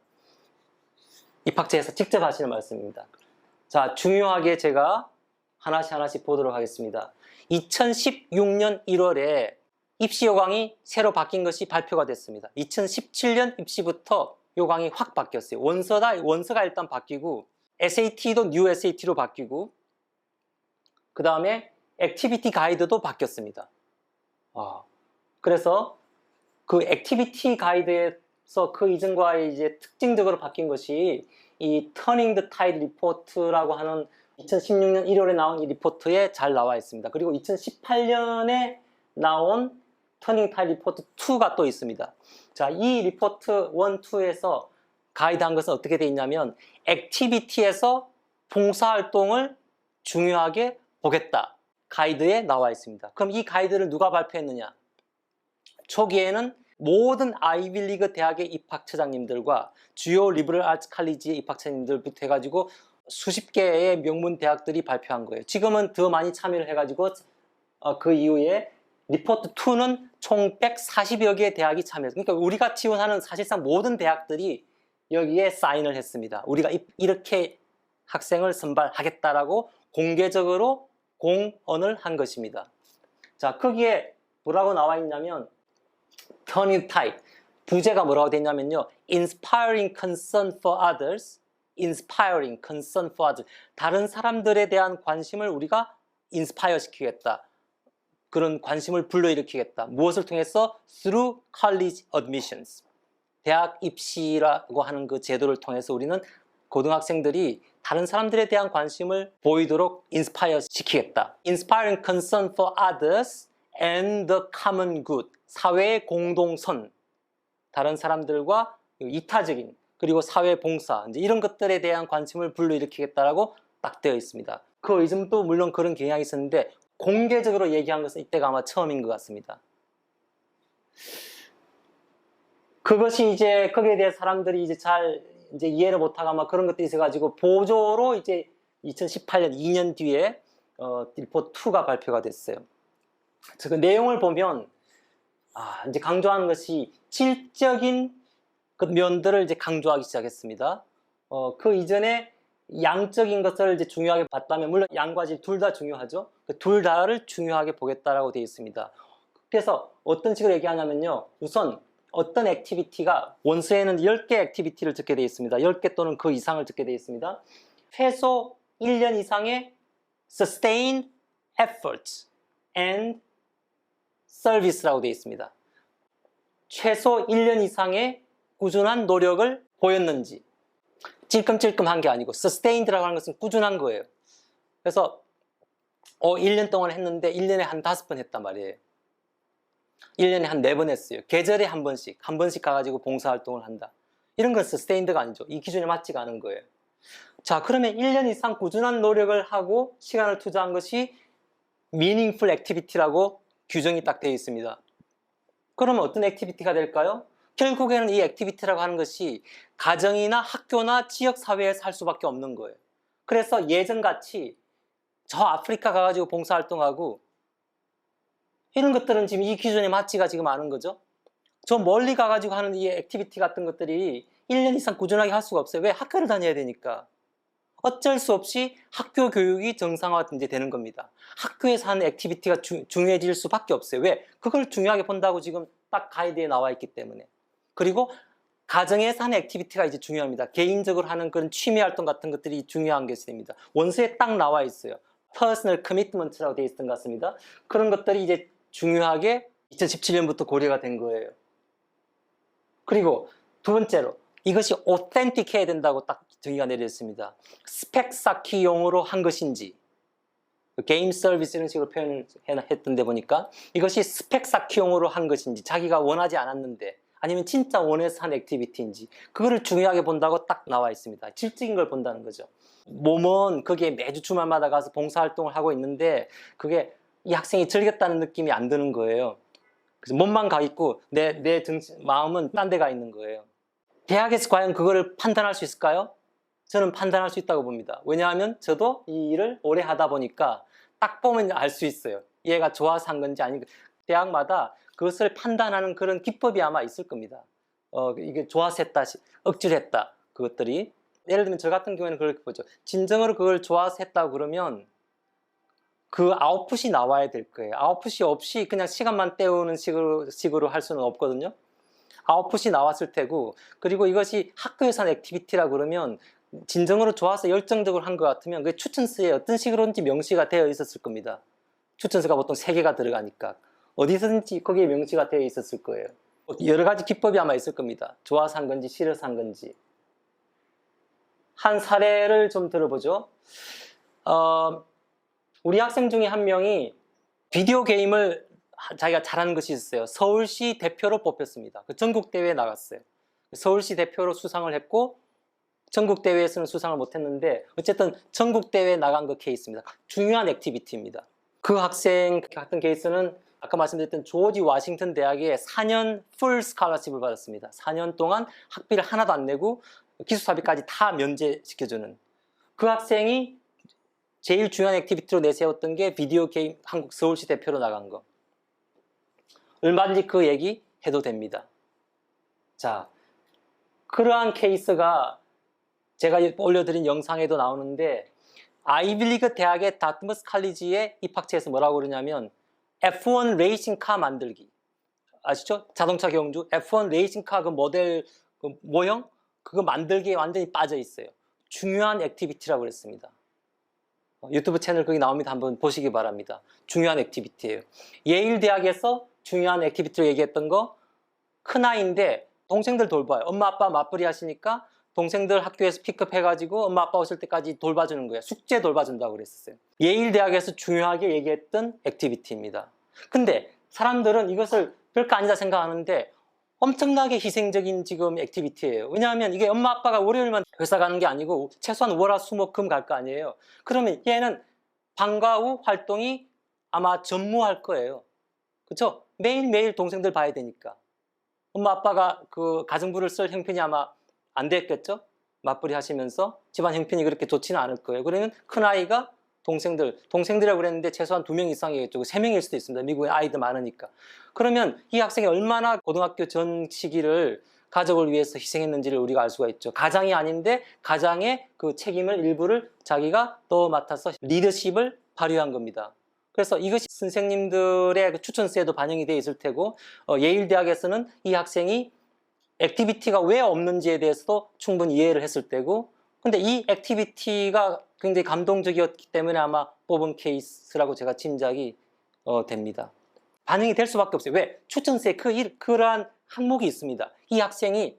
입학처에서 직접 하시는 말씀입니다. 자, 중요하게 제가 하나씩 보도록 하겠습니다. 2016년 1월에 입시 요강이 새로 바뀐 것이 발표가 됐습니다. 2017년 입시부터 요강이 확 바뀌었어요. 원서가 일단 바뀌고 SAT도 뉴 SAT로 바뀌고 그 다음에 액티비티 가이드도 바뀌었습니다. 그래서 그 액티비티 가이드에서 그 이전과 이제 특징적으로 바뀐 것이 이 Turning the Tide 리포트라고 하는 2016년 1월에 나온 이 리포트에 잘 나와 있습니다. 그리고 2018년에 나온 Turning Tide 리포트 2가 또 있습니다. 자, 이 리포트 1, 2에서 가이드한 것은 어떻게 되어 있냐면 액티비티에서 봉사활동을 중요하게 보겠다. 가이드에 나와 있습니다. 그럼 이 가이드를 누가 발표했느냐? 초기에는 모든 아이비리그 대학의 입학처장님들과 주요 리버럴 아츠 칼리지의 입학처장님들부터 해가지고 수십 개의 명문 대학들이 발표한 거예요. 지금은 더 많이 참여를 해가지고 그 이후에 리포트 2는 총 140여 개의 대학이 참여했어요. 그러니까 우리가 지원하는 사실상 모든 대학들이 여기에 사인을 했습니다. 우리가 이렇게 학생을 선발하겠다라고 공개적으로 공언을 한 것입니다. 자, 거기에 뭐라고 나와 있냐면 Turning Tide, 부제가 뭐라고 되냐면요, Inspiring Concern for Others, Inspiring Concern for Others. 다른 사람들에 대한 관심을 우리가 인스파이어 시키겠다. 그런 관심을 불러일으키겠다. 무엇을 통해서? Through college admissions. 대학 입시라고 하는 그 제도를 통해서 우리는 고등학생들이 다른 사람들에 대한 관심을 보이도록 인스파이어 시키겠다. Inspiring concern for others and the common good. 사회의 공동선. 다른 사람들과 이타적인 그리고 사회 봉사 이제 이런 것들에 대한 관심을 불러일으키겠다라고 딱 되어 있습니다. 그 이전도 물론 그런 경향이 있었는데 공개적으로 얘기한 것은 이때가 아마 처음인 것 같습니다. 그것이 이제 거기에 대해 사람들이 이제 잘 이해를 못하고 아마 그런 것들이 있어가지고 보조로 이제 2018년 2년 뒤에 리포트 2가 발표가 됐어요. 그 내용을 보면 이제 강조하는 것이 질적인 그 면들을 이제 강조하기 시작했습니다. 그 이전에 양적인 것을 이제 중요하게 봤다면 물론 양과 질 둘 다 중요하죠. 그 둘 다를 중요하게 보겠다라고 되어 있습니다. 그래서 어떤 식으로 얘기하냐면요. 우선 어떤 액티비티가 원서에는 10개 액티비티를 적게 되어 있습니다. 10개 또는 그 이상을 적게 되어 있습니다. 최소 1년 이상의 sustained efforts and service라고 되어 있습니다. 최소 1년 이상의 꾸준한 노력을 보였는지 찔끔찔끔한 게 아니고 sustained라고 하는 것은 꾸준한 거예요. 그래서 1년 동안 했는데 1년에 한 5번 했단 말이에요. 1년에 한 4번 했어요. 계절에 한 번씩 가가지고 봉사활동을 한다. 이런 건 sustained가 아니죠. 이 기준에 맞지가 않은 거예요. 자, 그러면 1년 이상 꾸준한 노력을 하고 시간을 투자한 것이 meaningful activity라고 규정이 딱 되어 있습니다. 그러면 어떤 액티비티가 될까요? 결국에는 이 액티비티라고 하는 것이 가정이나 학교나 지역사회에서 할 수밖에 없는 거예요. 그래서 예전같이 저 아프리카 가가지고 봉사활동하고 이런 것들은 지금 이 기준에 맞지가 지금 않은 거죠. 저 멀리 가가지고 하는 이 액티비티 같은 것들이 1년 이상 꾸준하게 할 수가 없어요. 왜? 학교를 다녀야 되니까. 어쩔 수 없이 학교 교육이 정상화 이제 되는 겁니다. 학교에서 하는 액티비티가 중요해질 수밖에 없어요. 왜? 그걸 중요하게 본다고 지금 딱 가이드에 나와 있기 때문에. 그리고 가정에서 하는 액티비티가 이제 중요합니다. 개인적으로 하는 그런 취미 활동 같은 것들이 중요한 것이 됩니다. 원서에 딱 나와 있어요. Personal commitment라고 되어 있던 것 같습니다. 그런 것들이 이제 중요하게 2017년부터 고려가 된 거예요. 그리고 두 번째로 이것이 authentic 해야 된다고 딱 정의가 내려졌습니다. 스펙 쌓기용으로 한 것인지 게임 서비스 이런 식으로 표현을 했던데 보니까 이것이 스펙 쌓기용으로 한 것인지 자기가 원하지 않았는데 아니면 진짜 원해서 한 액티비티인지 그거를 중요하게 본다고 딱 나와 있습니다. 질적인 걸 본다는 거죠. 몸은 거기에 매주 주말마다 가서 봉사활동을 하고 있는데 그게 이 학생이 즐겼다는 느낌이 안 드는 거예요. 그래서 몸만 가 있고 내 마음은 딴 데 가 있는 거예요. 대학에서 과연 그거를 판단할 수 있을까요? 저는 판단할 수 있다고 봅니다. 왜냐하면 저도 이 일을 오래 하다 보니까 딱 보면 알 수 있어요. 얘가 좋아서 한 건지 아닌가. 대학마다 그것을 판단하는 그런 기법이 아마 있을 겁니다. 이게 좋아서 했다, 억지로 했다, 그것들이. 예를 들면 저 같은 경우에는 그렇게 보죠. 진정으로 그걸 좋아서 했다고 그러면 그 아웃풋이 나와야 될 거예요. 아웃풋이 없이 그냥 시간만 때우는 식으로 할 수는 없거든요. 아웃풋이 나왔을 테고, 그리고 이것이 학교에서 한 액티비티라 그러면 진정으로 좋아서 열정적으로 한 것 같으면 그 추천서에 어떤 식으로든지 명시가 되어 있었을 겁니다. 추천서가 보통 3개가 들어가니까 어디서든지 거기에 명시가 되어 있었을 거예요. 여러 가지 기법이 아마 있을 겁니다. 좋아서 한 건지 싫어서 한 건지. 한 사례를 좀 들어보죠. 우리 학생 중에 한 명이 비디오 게임을 자기가 잘하는 것이 있었어요. 서울시 대표로 뽑혔습니다. 그 전국대회에 나갔어요. 서울시 대표로 수상을 했고 전국대회에서는 수상을 못했는데 어쨌든 전국대회에 나간 그 케이스입니다. 중요한 액티비티입니다. 그 학생 같은 케이스는 아까 말씀드렸던 조지 워싱턴 대학에 4년 풀 스칼러십을 받았습니다. 4년 동안 학비를 하나도 안 내고 기숙사비까지 다 면제시켜주는 그 학생이 제일 중요한 액티비티로 내세웠던 게 비디오 게임 한국 서울시 대표로 나간 거. 얼마든지 그 얘기 해도 됩니다. 자, 그러한 케이스가 제가 올려드린 영상에도 나오는데 아이비리그 대학의 다트머스 칼리지의 입학처에서 뭐라고 그러냐면 F1 레이싱카 만들기 아시죠? 자동차 경주 F1 레이싱카 그 모델 그 모형 그거 만들기에 완전히 빠져 있어요. 중요한 액티비티라고 그랬습니다. 유튜브 채널 거기 나옵니다. 한번 보시기 바랍니다. 중요한 액티비티예요. 예일 대학에서 중요한 액티비티로 얘기했던 거 큰아이인데 동생들 돌봐요. 엄마 아빠 맞벌이 하시니까 동생들 학교에서 픽업해가지고 엄마 아빠 오실 때까지 돌봐주는 거예요. 숙제 돌봐준다고 그랬었어요. 예일 대학에서 중요하게 얘기했던 액티비티입니다. 근데 사람들은 이것을 별거 아니다 생각하는데 엄청나게 희생적인 지금 액티비티예요. 왜냐하면 이게 엄마 아빠가 월요일만 회사 가는 게 아니고 최소한 월화수목금 갈 거 아니에요. 그러면 얘는 방과 후 활동이 아마 전무할 거예요. 그렇죠? 매일매일 동생들 봐야 되니까. 엄마 아빠가 그 가정부를 쓸 형편이 아마 안 됐겠죠? 맞벌이 하시면서 집안 형편이 그렇게 좋지는 않을 거예요. 그러면 큰아이가 동생들이라고 그랬는데 최소한 2명 이상이겠죠. 3명일 수도 있습니다. 미국에 아이들 많으니까. 그러면 이 학생이 얼마나 고등학교 전 시기를 가족을 위해서 희생했는지를 우리가 알 수가 있죠. 가장이 아닌데 가장의 그 책임을 일부를 자기가 또 맡아서 리더십을 발휘한 겁니다. 그래서 이것이 선생님들의 그 추천서에도 반영이 되어 있을 테고 예일 대학에서는 이 학생이 액티비티가 왜 없는지에 대해서도 충분히 이해를 했을 때고 근데 이 액티비티가 굉장히 감동적이었기 때문에 아마 뽑은 케이스라고 제가 짐작이 됩니다. 반영이 될 수밖에 없어요. 왜? 추천서에 그러한 항목이 있습니다. 이 학생이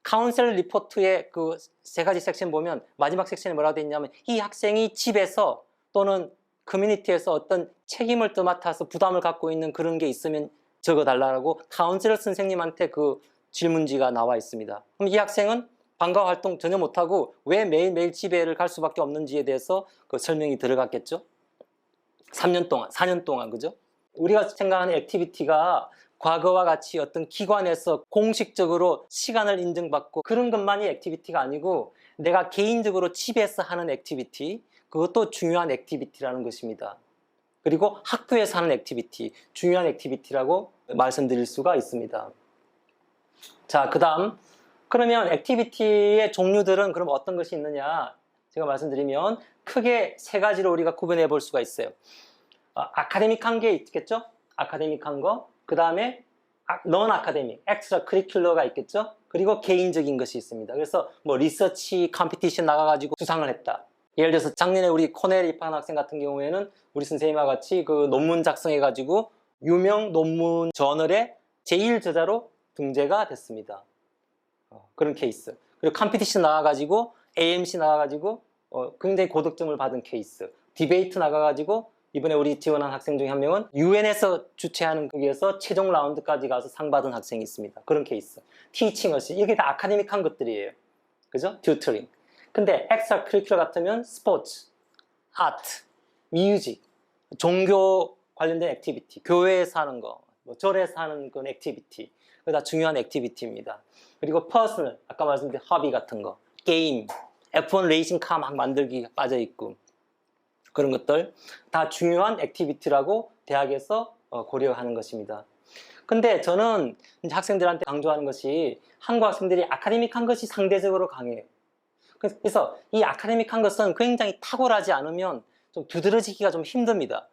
카운셀 리포트의 그 3가지 섹션 보면 마지막 섹션에 뭐라고 되어 있냐면 이 학생이 집에서 또는 커뮤니티에서 어떤 책임을 떠맡아서 부담을 갖고 있는 그런 게 있으면 적어달라고 카운셀러 선생님한테 그 질문지가 나와 있습니다. 그럼 이 학생은 방과 활동 전혀 못하고 왜 매일매일 집에를 갈 수밖에 없는지에 대해서 그 설명이 들어갔겠죠? 3년 동안, 4년 동안, 그죠? 우리가 생각하는 액티비티가 과거와 같이 어떤 기관에서 공식적으로 시간을 인정받고 그런 것만이 액티비티가 아니고 내가 개인적으로 집에서 하는 액티비티, 그것도 중요한 액티비티라는 것입니다. 그리고 학교에서 하는 액티비티, 중요한 액티비티라고 말씀드릴 수가 있습니다. 자, 그 다음 그러면 액티비티의 종류들은 그럼 어떤 것이 있느냐 제가 말씀드리면 크게 3가지로 우리가 구분해 볼 수가 있어요. 아카데믹한 게 있겠죠? 아카데믹한 거. 그 다음에 넌 아카데믹, 엑스트라 커리큘러가 있겠죠? 그리고 개인적인 것이 있습니다. 그래서 뭐 리서치 컴피티션 나가가지고 수상을 했다. 예를 들어서 작년에 우리 코넬 입학한 학생 같은 경우에는 우리 선생님과 같이 그 논문 작성해가지고 유명 논문 저널의 제1저자로 등재가 됐습니다. 그런 케이스. 그리고 컴피티션 나가가지고 AMC 나가가지고 굉장히 고득점을 받은 케이스. 디베이트 나가가지고 이번에 우리 지원한 학생 중에 한 명은 UN에서 주최하는 거기에서 최종 라운드까지 가서 상 받은 학생이 있습니다. 그런 케이스. 티칭 어시 이게 다 아카데믹한 것들이에요. 그죠? 튜터링. 근데 엑스트라 커리큘러 같으면 스포츠, 아트, 뮤직, 종교 관련된 액티비티, 교회에서 하는 거, 뭐 절에서 하는 그런 액티비티, 그거 다 중요한 액티비티입니다. 그리고 퍼스널, 아까 말씀드린 허비 같은 거, 게임, F1 레이싱카 막 만들기 빠져 있고 그런 것들 다 중요한 액티비티라고 대학에서 고려하는 것입니다. 근데 저는 이제 학생들한테 강조하는 것이 한국 학생들이 아카데믹한 것이 상대적으로 강해요. 그래서 이 아카데믹한 것은 굉장히 탁월하지 않으면 좀 두드러지기가 좀 힘듭니다.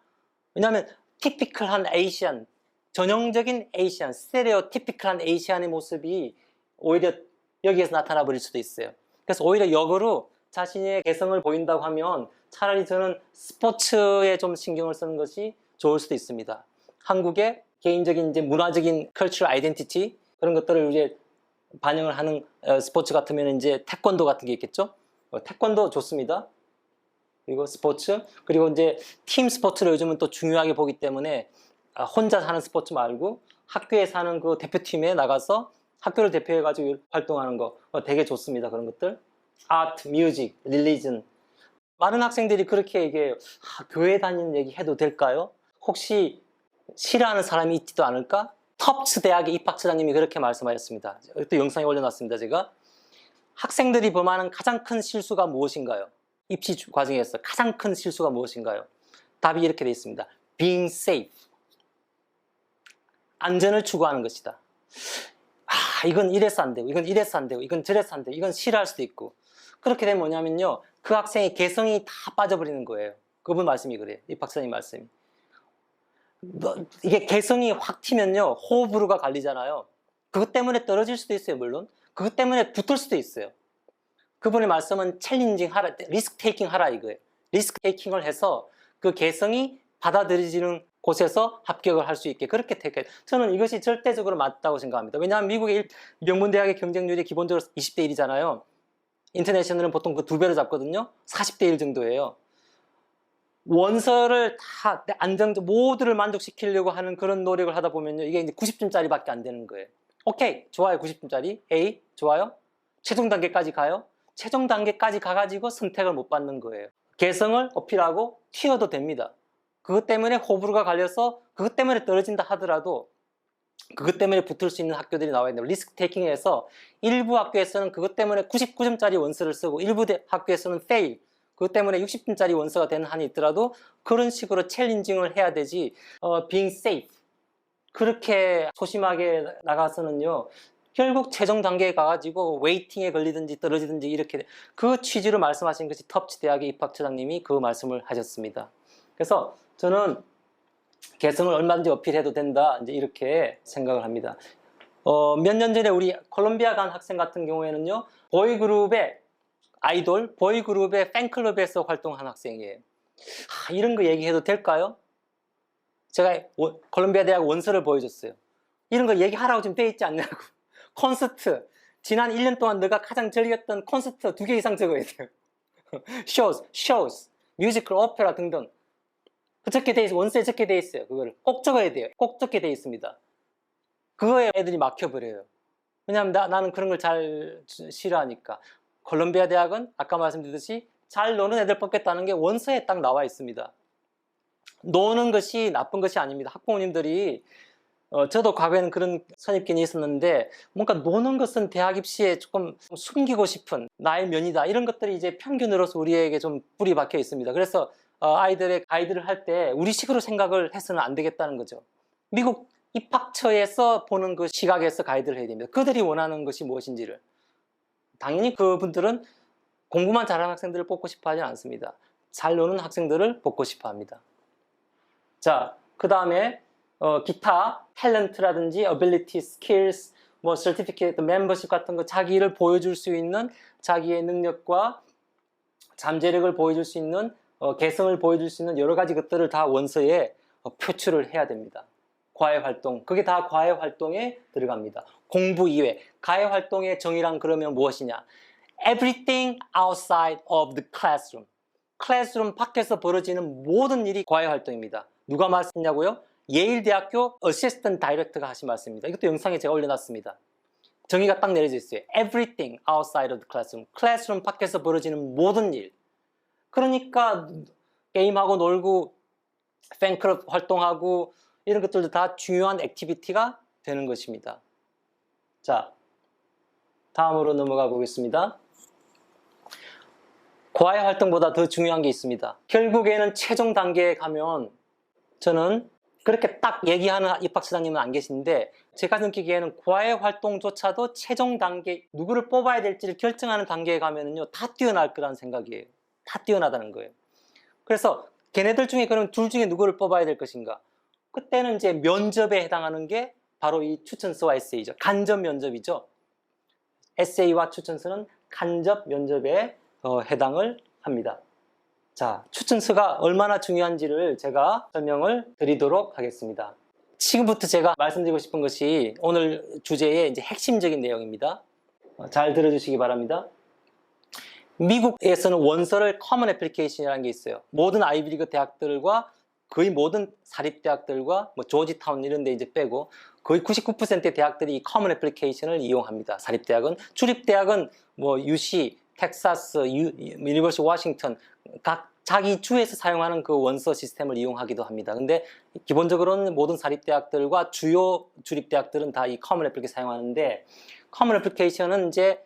왜냐하면 티피컬한 에이시안, 전형적인 에이시안, 스테레오티피컬한 에이시안의 모습이 오히려 여기에서 나타나 버릴 수도 있어요. 그래서 오히려 역으로 자신의 개성을 보인다고 하면 차라리 저는 스포츠에 좀 신경을 쓰는 것이 좋을 수도 있습니다. 한국의 개인적인 이제 문화적인 컬처럴 아이덴티티 그런 것들을 이제 반영을 하는 스포츠 같으면 이제 태권도 같은 게 있겠죠. 태권도 좋습니다. 그리고 스포츠 그리고 이제 팀 스포츠를 요즘은 또 중요하게 보기 때문에 혼자 하는 스포츠 말고 학교에서 하는 그 대표팀에 나가서 학교를 대표해가지고 활동하는 거 되게 좋습니다. 그런 것들. 아트, 뮤직, 릴리전. 많은 학생들이 그렇게 얘기해요. 교회 다니는 얘기 해도 될까요? 혹시 싫어하는 사람이 있지도 않을까? 터프츠 대학의 입학처장님이 그렇게 말씀하셨습니다. 또 영상에 올려놨습니다. 제가. 학생들이 범하는 가장 큰 실수가 무엇인가요? 입시 과정에서 가장 큰 실수가 무엇인가요? 답이 이렇게 되어 있습니다. Being safe. 안전을 추구하는 것이다. 이건 이래서 안 되고, 이건 이래서 안 되고, 이건 저래서 안 되고, 이건 싫어할 수도 있고. 그렇게 되면 뭐냐면요. 그 학생의 개성이 다 빠져버리는 거예요. 그분 말씀이 그래요. 이 박사님 말씀이. 이게 개성이 확 튀면요. 호불호가 갈리잖아요. 그것 때문에 떨어질 수도 있어요. 물론. 그것 때문에 붙을 수도 있어요. 그분의 말씀은 챌린징 하라, 리스크 테이킹 하라 이거예요. 리스크 테이킹을 해서 그 개성이 받아들여지는 곳에서 합격을 할 수 있게 그렇게 택해. 저는 이것이 절대적으로 맞다고 생각합니다. 왜냐하면 미국의 명문대학의 경쟁률이 기본적으로 20대 1이잖아요. 인터내셔널은 보통 그 2배로 잡거든요. 40대 1 정도예요. 원서를 다 모두를 만족시키려고 하는 그런 노력을 하다 보면요. 이게 이제 90점짜리밖에 안 되는 거예요. 오케이, 좋아요. 90점짜리. A, 좋아요. 최종 단계까지 가요. 최종 단계까지 가가지고 선택을 못 받는 거예요. 개성을 어필하고 튀어도 됩니다. 그것 때문에 호불호가 갈려서 그것 때문에 떨어진다 하더라도 그것 때문에 붙을 수 있는 학교들이 나와야 돼요. 리스크 테이킹에서 일부 학교에서는 그것 때문에 99점짜리 원서를 쓰고 일부 학교에서는 fail, 그것 때문에 60점짜리 원서가 되는 한이 있더라도 그런 식으로 챌린징을 해야 되지 being safe 그렇게 소심하게 나가서는요 결국 최종 단계에 가가지고 웨이팅에 걸리든지 떨어지든지 이렇게 그 취지로 말씀하신 것이 터프츠 대학의 입학처장님이 그 말씀을 하셨습니다. 그래서 저는 개성을 얼마든지 어필해도 된다 이제 이렇게 생각을 합니다. 몇 년 전에 우리 콜롬비아 간 학생 같은 경우에는요 보이그룹의 아이돌, 보이그룹의 팬클럽에서 활동한 학생이에요. 이런 거 얘기해도 될까요? 제가 콜롬비아 대학 원서를 보여줬어요. 이런 거 얘기하라고 지금 돼 있지 않냐고. 콘서트, 지난 1년 동안 너가 가장 즐겼던 콘서트 2개 이상 적어야 돼요. 쇼스, 뮤지컬, 오페라 등등. 적게 돼 있어요. 원서에 적게 돼 있어요. 그거를 꼭 적어야 돼요. 꼭 적게 돼 있습니다. 그거에 애들이 막혀버려요. 왜냐하면 나는 그런 걸 잘 싫어하니까. 콜롬비아 대학은 아까 말씀드렸듯이 잘 노는 애들 뽑겠다는 게 원서에 딱 나와 있습니다. 노는 것이 나쁜 것이 아닙니다. 학부모님들이 저도 과거에는 그런 선입견이 있었는데 뭔가 노는 것은 대학 입시에 조금 숨기고 싶은 나의 면이다 이런 것들이 이제 편견으로서 우리에게 좀 뿌리 박혀 있습니다. 그래서 아이들의 가이드를 할 때 우리식으로 생각을 해서는 안 되겠다는 거죠. 미국 입학처에서 보는 그 시각에서 가이드를 해야 됩니다. 그들이 원하는 것이 무엇인지를. 당연히 그분들은 공부만 잘하는 학생들을 뽑고 싶어 하지 않습니다. 잘 노는 학생들을 뽑고 싶어 합니다. 자, 그 다음에 기타, 탤런트라든지 ability, skills, 뭐 certificate, membership 같은 거 자기를 보여줄 수 있는 자기의 능력과 잠재력을 보여줄 수 있는 개성을 보여줄 수 있는 여러 가지 것들을 다 원서에 표출을 해야 됩니다. 과외활동, 그게 다 과외활동에 들어갑니다. 공부 이외, 과외활동의 정의란 그러면 무엇이냐? Everything outside of the classroom. 클래스룸 밖에서 벌어지는 모든 일이 과외 활동입니다. 누가 말씀했냐고요? 예일대학교 어시스턴트 다이렉터가 하신 말씀입니다. 이것도 영상에 제가 올려놨습니다. 정의가 딱 내려져 있어요. Everything outside of the classroom. 클래스룸 밖에서 벌어지는 모든 일. 그러니까 게임하고 놀고 팬클럽 활동하고 이런 것들도 다 중요한 액티비티가 되는 것입니다. 자, 다음으로 넘어가 보겠습니다. 과외 활동보다 더 중요한 게 있습니다. 결국에는 최종 단계에 가면 저는 그렇게 딱 얘기하는 입학처장님은 안 계신데 제가 느끼기에는 과외 활동조차도 최종 단계 누구를 뽑아야 될지를 결정하는 단계에 가면은요 다 뛰어날 거라는 생각이에요. 다 뛰어나다는 거예요. 그래서 걔네들 중에 그럼 둘 중에 누구를 뽑아야 될 것인가? 그때는 이제 면접에 해당하는 게 바로 이 추천서와 에세이죠. 간접 면접이죠. 에세이와 추천서는 간접 면접에 해당을 합니다. 자, 추천서가 얼마나 중요한지를 제가 설명을 드리도록 하겠습니다. 지금부터 제가 말씀드리고 싶은 것이 오늘 주제의 이제 핵심적인 내용입니다. 잘 들어주시기 바랍니다. 미국에서는 원서를 커먼 애플리케이션이라는 게 있어요. 모든 아이비리그 대학들과 거의 모든 사립대학들과 뭐 조지타운 이런 데 이제 빼고 거의 99%의 대학들이 이 커먼 애플리케이션을 이용합니다. 사립대학은. 주립대학은 뭐 UC, 텍사스, 유니버시티 워싱턴 각 자기 주에서 사용하는 그 원서 시스템을 이용하기도 합니다. 근데 기본적으로는 모든 사립대학들과 주요 주립대학들은 다 이 커먼 애플리케이션 사용하는데 커먼 애플리케이션은 이제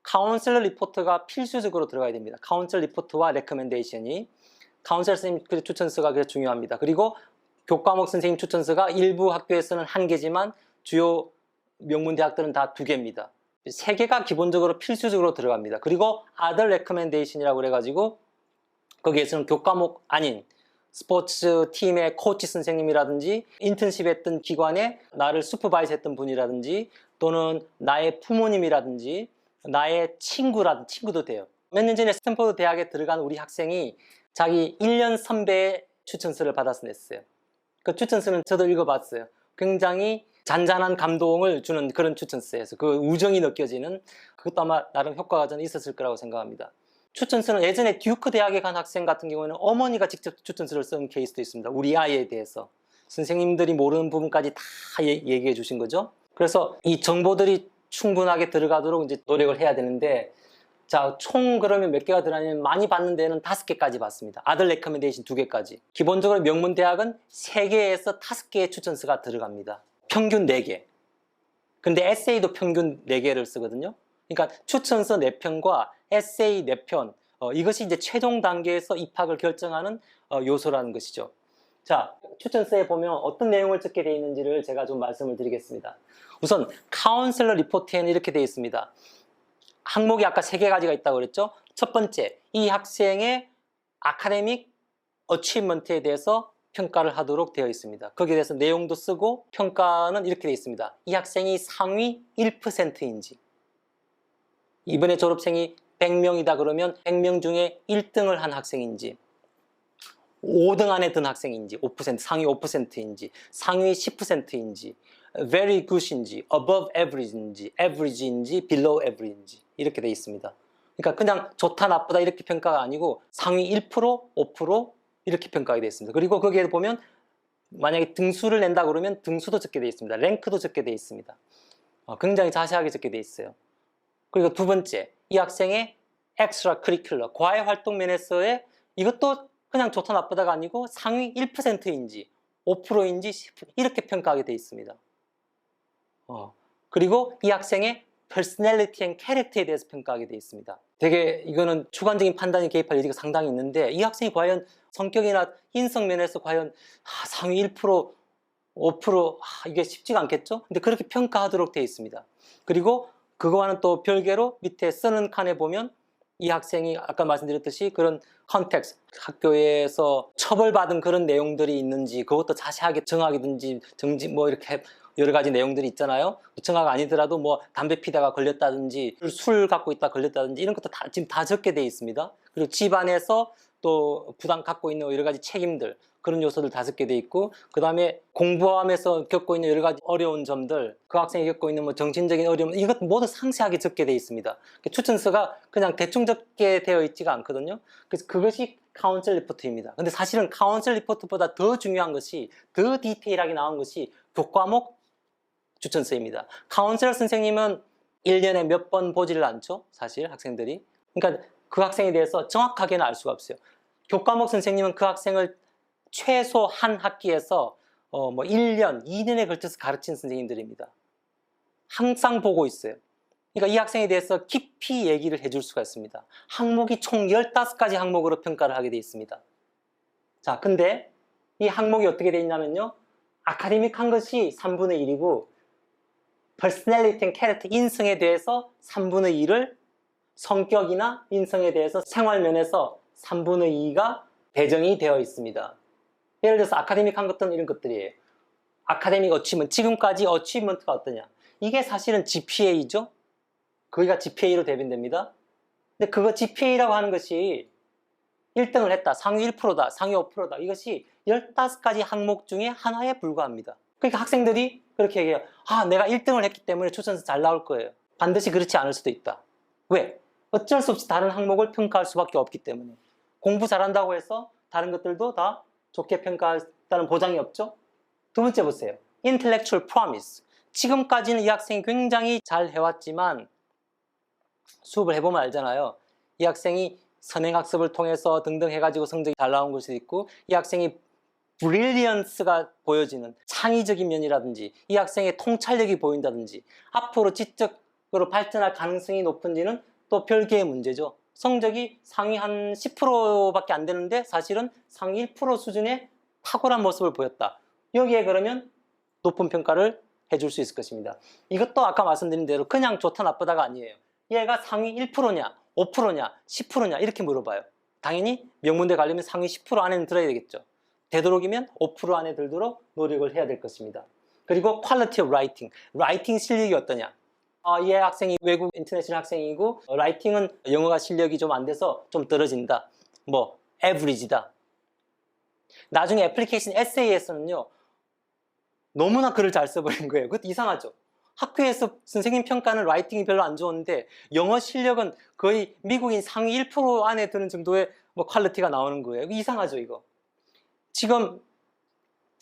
카운셀러 리포트가 필수적으로 들어가야 됩니다. 카운셀러 리포트와 레커멘데이션이 카운셀러 선생님 추천서가 그래서 중요합니다. 그리고 교과목 선생님 추천서가 일부 학교에서는 1개지만 주요 명문 대학들은 다 2개입니다. 3개가 기본적으로 필수적으로 들어갑니다. 그리고 other recommendation이라고 그래가지고 거기에서는 교과목 아닌 스포츠 팀의 코치 선생님이라든지 인턴십 했던 기관에 나를 슈퍼바이즈 했던 분이라든지 또는 나의 부모님이라든지 나의 친구도 돼요. 몇 년 전에 스탠퍼드 대학에 들어간 우리 학생이 자기 1년 선배의 추천서를 받아서 냈어요. 그 추천서는 저도 읽어봤어요. 굉장히 잔잔한 감동을 주는 그런 추천서에서 그 우정이 느껴지는 그것도 아마 나름 효과가 저는 있었을 거라고 생각합니다. 추천서는 예전에 듀크 대학에 간 학생 같은 경우에는 어머니가 직접 추천서를 쓴 케이스도 있습니다. 우리 아이에 대해서 선생님들이 모르는 부분까지 다 얘기해 주신 거죠. 그래서 이 정보들이 충분하게 들어가도록 이제 노력을 해야 되는데 자, 총 그러면 몇 개가 들어가냐면 많이 받는 데는 5개까지 받습니다. 아들 레커멘데이션 2개까지. 기본적으로 명문대학은 3개에서 5개의 추천서가 들어갑니다. 평균 4개. 근데 에세이도 평균 4개를 쓰거든요. 그러니까 추천서 4편과 에세이 4편 이것이 이제 최종 단계에서 입학을 결정하는 요소라는 것이죠. 자, 추천서에 보면 어떤 내용을 적게 되어 있는지를 제가 좀 말씀을 드리겠습니다. 우선 카운셀러 리포트에는 이렇게 되어 있습니다. 항목이 아까 3가지가 있다고 그랬죠. 첫 번째, 이 학생의 아카데믹 어치먼트에 대해서 평가를 하도록 되어 있습니다. 거기에 대해서 내용도 쓰고 평가는 이렇게 되어 있습니다. 이 학생이 상위 1%인지 이번에 졸업생이 100명이다 그러면 100명 중에 1등을 한 학생인지 5등 안에 든 학생인지 5%, 상위 5%인지 상위 10%인지 very good인지 above average인지 average인지 below average인지 이렇게 되어 있습니다. 그러니까 그냥 좋다 나쁘다 이렇게 평가가 아니고 상위 1%, 5% 이렇게 평가하게 되어 있습니다. 그리고 거기에 보면 만약에 등수를 낸다 그러면 등수도 적게 되어 있습니다. 랭크도 적게 되어 있습니다. 굉장히 자세하게 적게 되어 있어요. 그리고 두 번째, 이 학생의 extra curricular, 과외 활동 면에서의 이것도 그냥 좋다 나쁘다가 아니고 상위 1%인지 5%인지 10% 이렇게 평가하게 되어 있습니다. 그리고 이 학생의 personality and character에 대해서 평가하게 되어 있습니다. 되게 이거는 주관적인 판단이 개입할 여지가 상당히 있는데 이 학생이 과연 성격이나 인성 면에서 과연 상위 1%, 5% 이게 쉽지가 않겠죠? 근데 그렇게 평가하도록 되어 있습니다. 그리고 그거와는 또 별개로 밑에 쓰는 칸에 보면 이 학생이 아까 말씀드렸듯이 그런 컨텍스트, 학교에서 처벌받은 그런 내용들이 있는지 그것도 자세하게 정하기든지 정지 뭐 이렇게 여러 가지 내용들이 있잖아요. 정화가 아니더라도 뭐 담배 피다가 걸렸다든지 술 갖고 있다 걸렸다든지 이런 것도 다 지금 다 적게 되어 있습니다. 그리고 집안에서 또 부담 갖고 있는 여러 가지 책임들 그런 요소들 다 적게 되어 있고 그 다음에 공부하면서 겪고 있는 여러 가지 어려운 점들 그 학생이 겪고 있는 뭐 정신적인 어려움 이것 모두 상세하게 적게 되어 있습니다. 추천서가 그냥 대충 적게 되어 있지가 않거든요. 그래서 그것이 카운슬 리포트입니다. 근데 사실은 카운슬 리포트보다 더 중요한 것이, 더 디테일하게 나온 것이 교과목 추천서입니다. 카운슬러 선생님은 1년에 몇 번 보지를 않죠, 사실 학생들이. 그러니까 그 학생에 대해서 정확하게는 알 수가 없어요. 교과목 선생님은 그 학생을 최소 한 학기에서 1년, 2년에 걸쳐서 가르친 선생님들입니다. 항상 보고 있어요. 그러니까 이 학생에 대해서 깊이 얘기를 해줄 수가 있습니다. 항목이 총 15가지 항목으로 평가를 하게 되어 있습니다. 자, 근데 이 항목이 어떻게 되어 있냐면요, 아카데믹한 것이 3분의 1이고 personality and character, 인성에 대해서 3분의 1을, 성격이나 인성에 대해서 생활면에서 3분의 2가 배정이 되어 있습니다. 예를 들어서 아카데믹한 것들은 이런 것들이에요. 아카데믹 어치먼트, 지금까지 어치먼트가 어떠냐, 이게 사실은 GPA죠. 거기가 GPA로 대변됩니다. 근데 그거 GPA라고 하는 것이 1등을 했다, 상위 1%다, 상위 5%다, 이것이 15가지 항목 중에 하나에 불과합니다. 그러니까 학생들이 그렇게 얘기해요. 아, 내가 1등을 했기 때문에 추천서 잘 나올 거예요. 반드시 그렇지 않을 수도 있다. 왜? 어쩔 수 없이 다른 항목을 평가할 수밖에 없기 때문에. 공부 잘한다고 해서 다른 것들도 다 좋게 평가한다는 보장이 없죠. 두 번째 보세요. Intellectual Promise. 지금까지는 이 학생이 굉장히 잘 해왔지만 수업을 해보면 알잖아요. 이 학생이 선행학습을 통해서 등등 해가지고 성적이 잘 나온 걸 수도 있고, 이 학생이 브릴리언스가 보여지는 창의적인 면이라든지, 이 학생의 통찰력이 보인다든지, 앞으로 지적으로 발전할 가능성이 높은지는 또 별개의 문제죠. 성적이 상위 한 10%밖에 안 되는데 사실은 상위 1% 수준의 탁월한 모습을 보였다. 여기에 그러면 높은 평가를 해줄 수 있을 것입니다. 이것도 아까 말씀드린 대로 그냥 좋다 나쁘다가 아니에요. 얘가 상위 1%냐, 5%냐, 10%냐 이렇게 물어봐요. 당연히 명문대 가려면 상위 10% 안에는 들어야 되겠죠. 되도록이면 5% 안에 들도록 노력을 해야 될 것입니다. 그리고 quality of writing, 라이팅 실력이 어떠냐. 이 학생이 외국 인터내셔널 학생이고 라이팅은 영어가 실력이 좀 안 돼서 좀 떨어진다, average다. 나중에 애플리케이션 에세이에서는요, 너무나 글을 잘 써버린 거예요. 그것도 이상하죠. 학교에서 선생님 평가는 라이팅이 별로 안 좋은데 영어 실력은 거의 미국인 상위 1% 안에 드는 정도의 퀄리티가 나오는 거예요. 이상하죠, 이거. 지금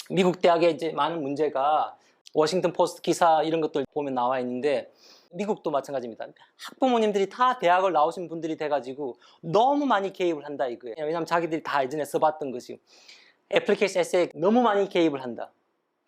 미국 대학에 이제 많은 문제가 워싱턴 포스트 기사 이런 것들 보면 나와 있는데, 미국도 마찬가지입니다. 학부모님들이 다 대학을 나오신 분들이 돼가지고 너무 많이 개입을 한다 이거예요. 왜냐하면 자기들이 다 예전에 써봤던 것이, 애플리케이션 에세이에 너무 많이 개입을 한다.